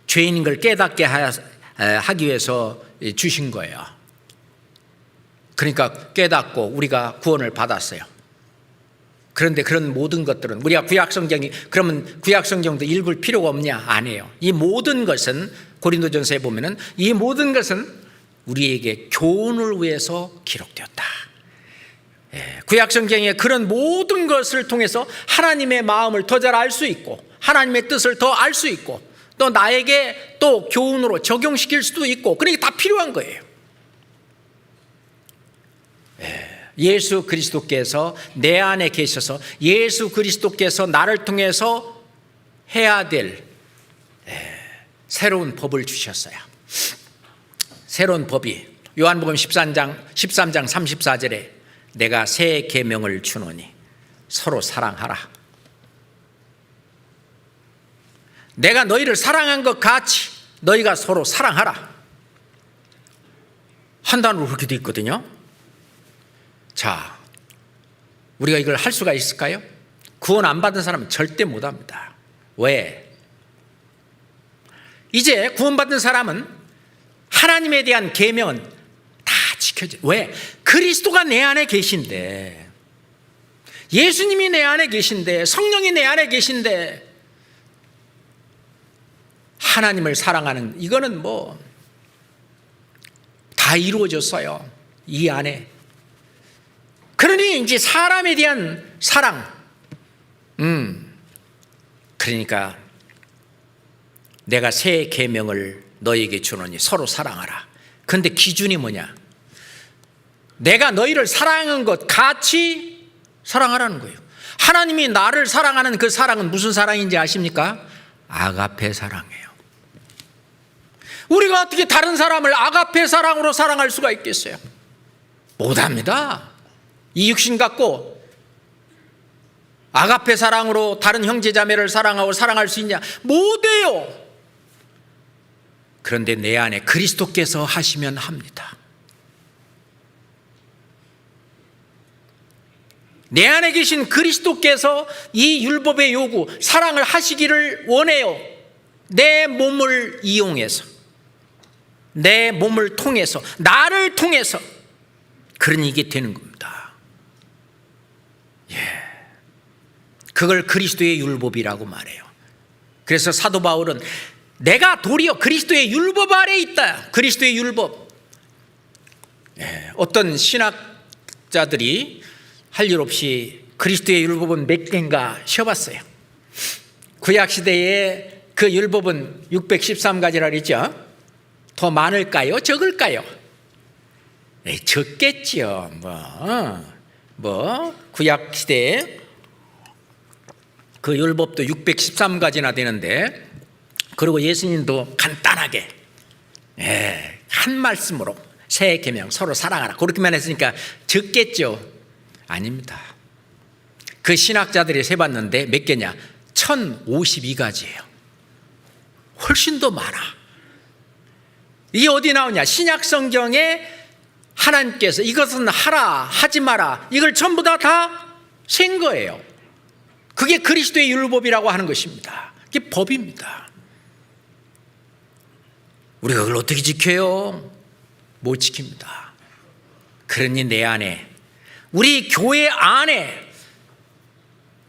죄인인 걸 깨닫게 하기 위해서 주신 거예요. 그러니까 깨닫고 우리가 구원을 받았어요. 그런데 그런 모든 것들은 우리가 구약성경이, 그러면 구약성경도 읽을 필요가 없냐? 아니에요. 이 모든 것은 고린도전서에 보면은 이 모든 것은 우리에게 교훈을 위해서 기록되었다. 구약성경의 그런 모든 것을 통해서 하나님의 마음을 더 잘 알 수 있고 하나님의 뜻을 더 알 수 있고 또 나에게 또 교훈으로 적용시킬 수도 있고, 그러니까 다 필요한 거예요. 예수 그리스도께서 내 안에 계셔서 예수 그리스도께서 나를 통해서 해야 될 새로운 법을 주셨어요. 새로운 법이 요한복음 13장 34절에 내가 새 계명을 주노니 서로 사랑하라. 내가 너희를 사랑한 것 같이 너희가 서로 사랑하라. 한 단어로 그렇게 되어 있거든요. 자, 우리가 이걸 할 수가 있을까요? 구원 안 받은 사람은 절대 못합니다. 왜? 이제 구원받은 사람은 하나님에 대한 계명은 다 지켜져요. 왜? 그리스도가 내 안에 계신데, 예수님이 내 안에 계신데, 성령이 내 안에 계신데, 하나님을 사랑하는 이거는 뭐 다 이루어졌어요. 이 안에. 그러니 이제 사람에 대한 사랑. 그러니까 내가 새 계명을 너에게 주노니 서로 사랑하라. 그런데 기준이 뭐냐? 내가 너희를 사랑한 것 같이 사랑하라는 거예요. 하나님이 나를 사랑하는 그 사랑은 무슨 사랑인지 아십니까? 아가페 사랑이에요. 우리가 어떻게 다른 사람을 아가페 사랑으로 사랑할 수가 있겠어요? 못합니다. 이 육신 갖고 아가페 사랑으로 다른 형제자매를 사랑하고 사랑할 수 있냐? 못해요. 그런데 내 안에 그리스도께서 하시면 합니다. 내 안에 계신 그리스도께서 이 율법의 요구, 사랑을 하시기를 원해요. 내 몸을 이용해서, 내 몸을 통해서, 나를 통해서. 그러니 이게 되는 겁니다. 그걸 그리스도의 율법이라고 말해요. 그래서 사도 바울은 내가 도리어 그리스도의 율법 아래 있다. 그리스도의 율법. 어떤 신학자들이 할 일 없이 그리스도의 율법은 몇 개인가 쉬어봤어요. 구약시대에 그 율법은 613가지라 그랬죠. 더 많을까요? 적을까요? 적겠죠. 구약시대에 그 율법도 613가지나 되는데, 그리고 예수님도 간단하게 한 말씀으로 새 계명 서로 사랑하라 그렇게만 했으니까 적겠죠? 아닙니다. 그 신학자들이 세봤는데 몇 개냐? 1052가지예요. 훨씬 더 많아. 이게 어디 나오냐? 신약 성경에 하나님께서 이것은 하라 하지 마라 이걸 전부 다 센 거예요. 그게 그리스도의 율법이라고 하는 것입니다. 그게 법입니다. 우리가 그걸 어떻게 지켜요? 못 지킵니다. 그러니 내 안에, 우리 교회 안에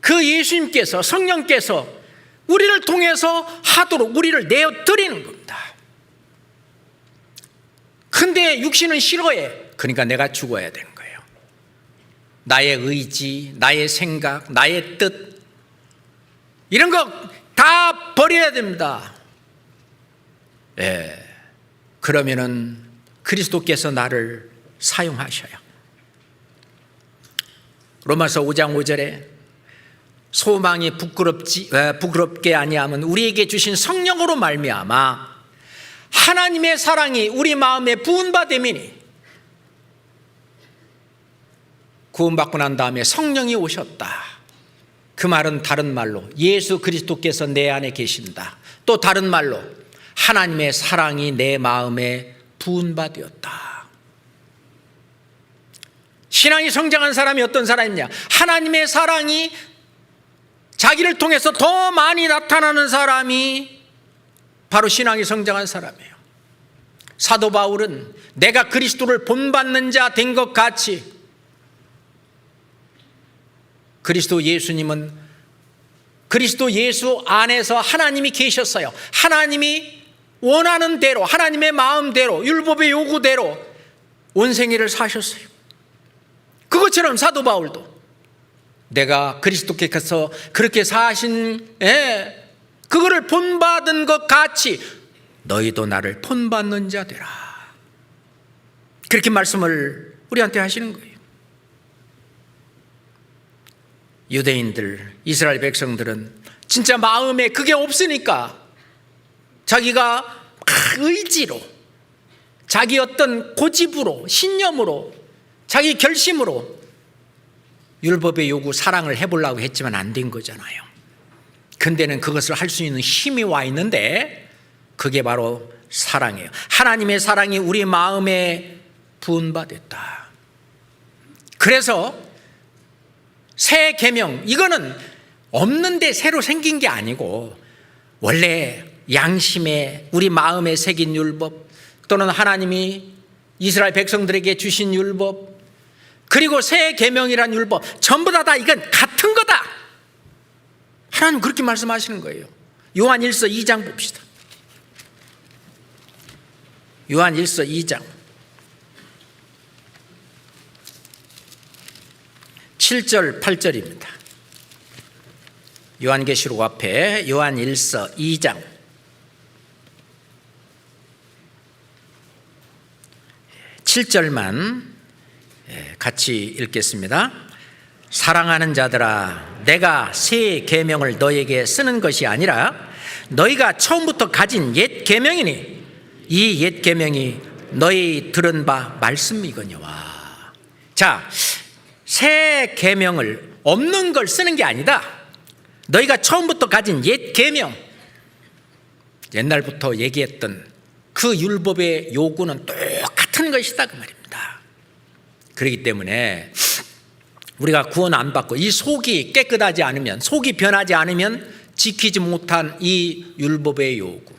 그 예수님께서, 성령께서 우리를 통해서 하도록 우리를 내어드리는 겁니다. 근데 육신은 싫어해. 그러니까 내가 죽어야 되는 거예요. 나의 의지, 나의 생각, 나의 뜻, 이런 거 다 버려야 됩니다. 그러면은 그리스도께서 나를 사용하셔요. 로마서 5장 5절에 소망이 부끄럽게 아니하면 우리에게 주신 성령으로 말미암아 하나님의 사랑이 우리 마음에 부은바됨이니, 구원받고 난 다음에 성령이 오셨다. 그 말은 다른 말로 예수 그리스도께서 내 안에 계신다. 또 다른 말로 하나님의 사랑이 내 마음에 부은 바 되었다. 신앙이 성장한 사람이 어떤 사람이냐? 하나님의 사랑이 자기를 통해서 더 많이 나타나는 사람이 바로 신앙이 성장한 사람이에요. 사도 바울은 내가 그리스도를 본받는 자 된 것 같이, 그리스도 예수님은 그리스도 예수 안에서 하나님이 계셨어요. 하나님이 원하는 대로, 하나님의 마음대로, 율법의 요구대로 온 생애를 사셨어요. 그것처럼 사도 바울도 내가 그리스도께서 그렇게 사신 그거를 본받은 것 같이 너희도 나를 본받는 자 되라. 그렇게 말씀을 우리한테 하시는 거예요. 유대인들, 이스라엘 백성들은 진짜 마음에 그게 없으니까 자기가 막 의지로, 자기 어떤 고집으로, 신념으로, 자기 결심으로 율법의 요구 사랑을 해보려고 했지만 안 된 거잖아요. 근데는 그것을 할 수 있는 힘이 와 있는데 그게 바로 사랑이에요. 하나님의 사랑이 우리 마음에 부은받았다. 그래서 새 계명, 이거는 없는데 새로 생긴 게 아니고 원래 양심에 우리 마음에 새긴 율법, 또는 하나님이 이스라엘 백성들에게 주신 율법, 그리고 새 계명이란 율법, 전부 다 이건 같은 거다. 하나님 그렇게 말씀하시는 거예요. 요한 1서 2장 봅시다. 요한 1서 2장 7절 8절입니다. 요한계시록 앞에 요한 1서 2장 7절만 같이 읽겠습니다. 사랑하는 자들아, 내가 새 계명을 너에게 쓰는 것이 아니라 너희가 처음부터 가진 옛 계명이니 이 옛 계명이 너희 들은 바 말씀이거니와. 자, 새 계명을 없는 걸 쓰는 게 아니다. 너희가 처음부터 가진 옛 계명, 옛날부터 얘기했던 그 율법의 요구는 똑같은 것이다 그 말입니다. 그렇기 때문에 우리가 구원 안 받고 이 속이 깨끗하지 않으면, 속이 변하지 않으면 지키지 못한 이 율법의 요구,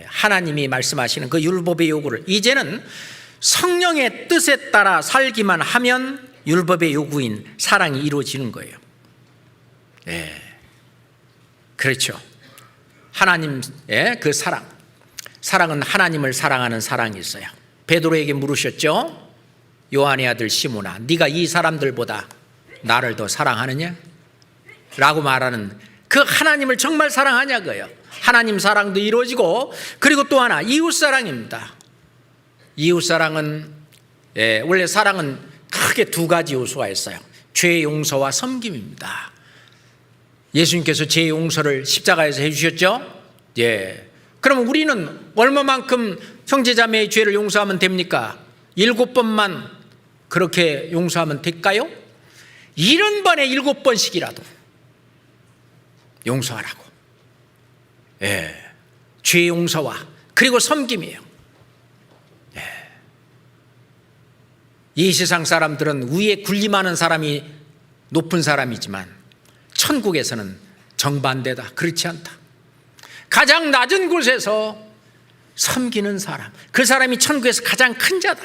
하나님이 말씀하시는 그 율법의 요구를 이제는 성령의 뜻에 따라 살기만 하면 율법의 요구인 사랑이 이루어지는 거예요. 그렇죠. 하나님의 그 사랑은 하나님을 사랑하는 사랑이 있어요. 베드로에게 물으셨죠. 요한의 아들 시몬아, 네가 이 사람들보다 나를 더 사랑하느냐? 라고 말하는 그 하나님을 정말 사랑하냐고요. 하나님 사랑도 이루어지고, 그리고 또 하나 이웃 사랑입니다. 이웃 사랑은 원래 사랑은 크게 두 가지 요소가 있어요. 죄 용서와 섬김입니다. 예수님께서 죄 용서를 십자가에서 해주셨죠. 그럼 우리는 얼마만큼 형제자매의 죄를 용서하면 됩니까? 7번만 그렇게 용서하면 될까요? 70번에 7번씩이라도 용서하라고. 죄 용서와 그리고 섬김이에요. 이 세상 사람들은 위에 군림하는 사람이 높은 사람이지만 천국에서는 정반대다. 그렇지 않다. 가장 낮은 곳에서 섬기는 사람, 그 사람이 천국에서 가장 큰 자다.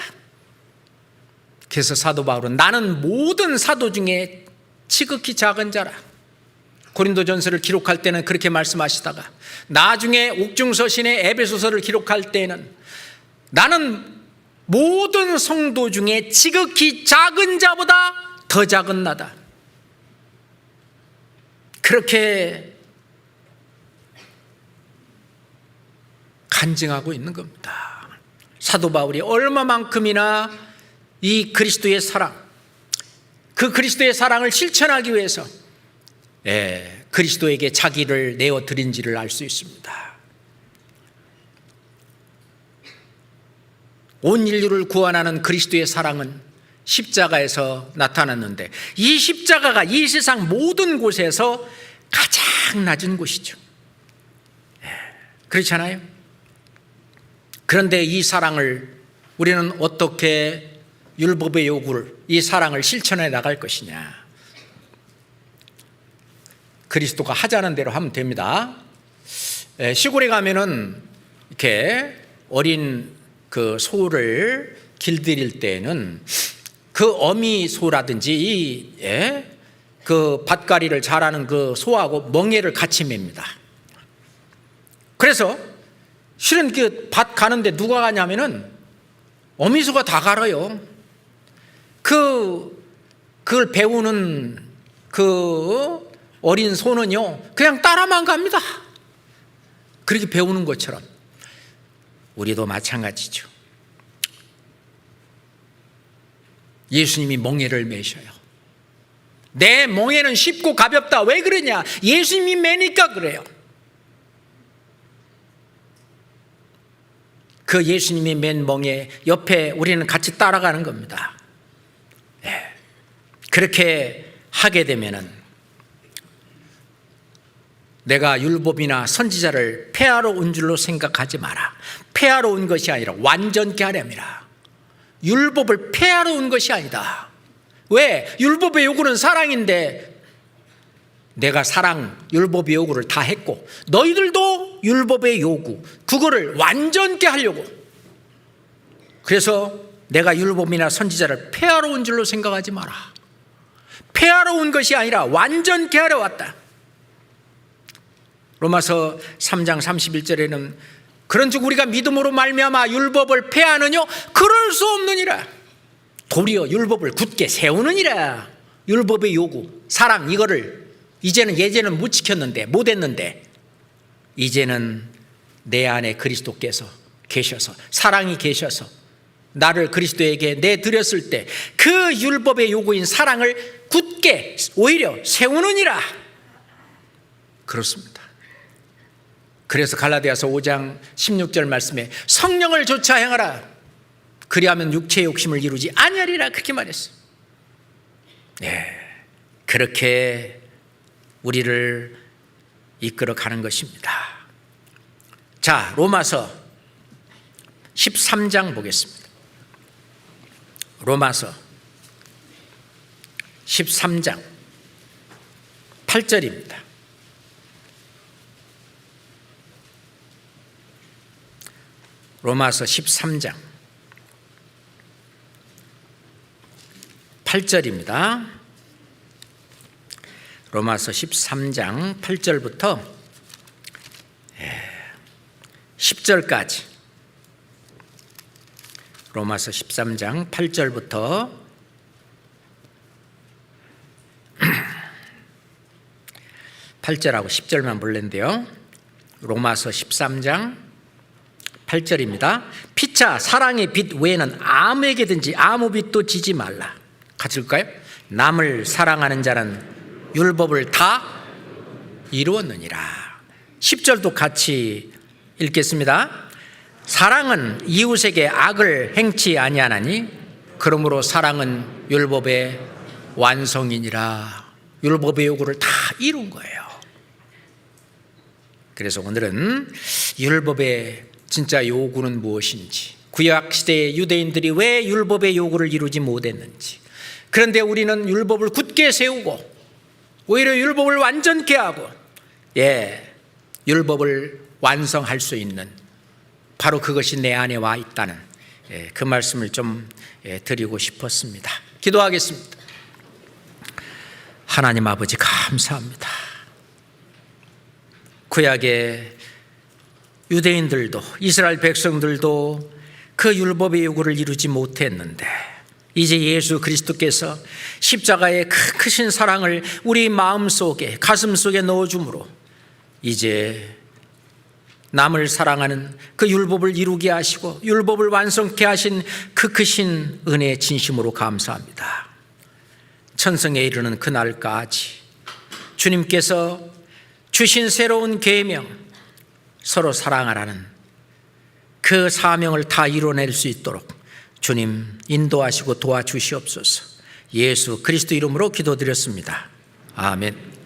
그래서 사도 바울은 나는 모든 사도 중에 지극히 작은 자라. 고린도전서를 기록할 때는 그렇게 말씀하시다가 나중에 옥중서신의 에베소서를 기록할 때는 나는 모든 성도 중에 지극히 작은 자보다 더 작은 나다. 그렇게 간증하고 있는 겁니다. 사도 바울이 얼마만큼이나 이 그리스도의 사랑, 그 그리스도의 사랑을 실천하기 위해서 그리스도에게 자기를 내어드린지를 알 수 있습니다. 온 인류를 구원하는 그리스도의 사랑은 십자가에서 나타났는데 이 십자가가 이 세상 모든 곳에서 가장 낮은 곳이죠. 그렇잖아요. 그런데 이 사랑을 우리는 어떻게 율법의 요구를, 이 사랑을 실천해 나갈 것이냐. 그리스도가 하자는 대로 하면 됩니다. 시골에 가면은 이렇게 어린 그 소를 길들일 때에는 그 어미 소라든지 그 밭가리를 잘하는 그 소하고 멍에를 같이 맵니다. 그래서 실은 그 밭 가는데 누가 가냐면은 어미소가 다 갈아요. 그걸 배우는 그 어린 소는요, 그냥 따라만 갑니다. 그렇게 배우는 것처럼 우리도 마찬가지죠. 예수님이 멍에를 매셔요. 내 멍에는 쉽고 가볍다. 왜 그러냐? 예수님이 매니까 그래요. 그 예수님이 맨 멍에 옆에 우리는 같이 따라가는 겁니다. 그렇게 하게 되면은 내가 율법이나 선지자를 폐하러 온 줄로 생각하지 마라. 폐하러 온 것이 아니라 완전케 하렵니다. 율법을 폐하러 온 것이 아니다. 왜? 율법의 요구는 사랑인데 내가 율법의 요구를 다 했고 너희들도 율법의 요구 그거를 완전케 하려고. 그래서 내가 율법이나 선지자를 폐하러 온 줄로 생각하지 마라. 폐하러 온 것이 아니라 완전케 하러 왔다. 로마서 3장 31절에는 그런즉 우리가 믿음으로 말미암아 율법을 폐하느뇨? 그럴 수 없느니라. 도리어 율법을 굳게 세우느니라. 율법의 요구, 사랑 이거를 예전에는 못 지켰는데 못했는데 이제는 내 안에 그리스도께서 계셔서 사랑이 계셔서 나를 그리스도에게 내드렸을 때 그 율법의 요구인 사랑을 굳게 오히려 세우느니라. 그렇습니다. 그래서 갈라디아서 5장 16절 말씀에 성령을 좇아 행하라. 그리하면 육체의 욕심을 이루지 아니하리라. 그렇게 말했어요. 그렇게 우리를 이끌어 가는 것입니다. 자, 로마서 13장 보겠습니다. 로마서 13장 8절입니다. 로마서 13장 8절입니다. 로마서 13장 8절부터 10절까지 로마서 13장 8절부터 8절하고 10절만 볼랜데요. 로마서 13장 8절입니다. 피차 사랑의 빛 외에는 아무에게든지 아무 빛도 지지 말라. 같이 읽을까요? 남을 사랑하는 자는 율법을 다 이루었느니라. 10절도 같이 읽겠습니다. 사랑은 이웃에게 악을 행치 아니하나니 그러므로 사랑은 율법의 완성이니라. 율법의 요구를 다 이룬 거예요. 그래서 오늘은 율법의 진짜 요구는 무엇인지, 구약 시대의 유대인들이 왜 율법의 요구를 이루지 못했는지, 그런데 우리는 율법을 굳게 세우고 오히려 율법을 완전케 하고 율법을 완성할 수 있는 바로 그것이 내 안에 와 있다는 그 말씀을 좀 드리고 싶었습니다. 기도하겠습니다. 하나님 아버지 감사합니다. 구약의 유대인들도 이스라엘 백성들도 그 율법의 요구를 이루지 못했는데 이제 예수 그리스도께서 십자가의 크신 사랑을 우리 마음속에 가슴속에 넣어줌으로 이제 남을 사랑하는 그 율법을 이루게 하시고 율법을 완성케 하신 그 크신 은혜의 진심으로 감사합니다. 천성에 이르는 그날까지 주님께서 주신 새로운 계명, 서로 사랑하라는 그 사명을 다 이뤄낼 수 있도록 주님 인도하시고 도와주시옵소서. 예수 그리스도 이름으로 기도드렸습니다. 아멘.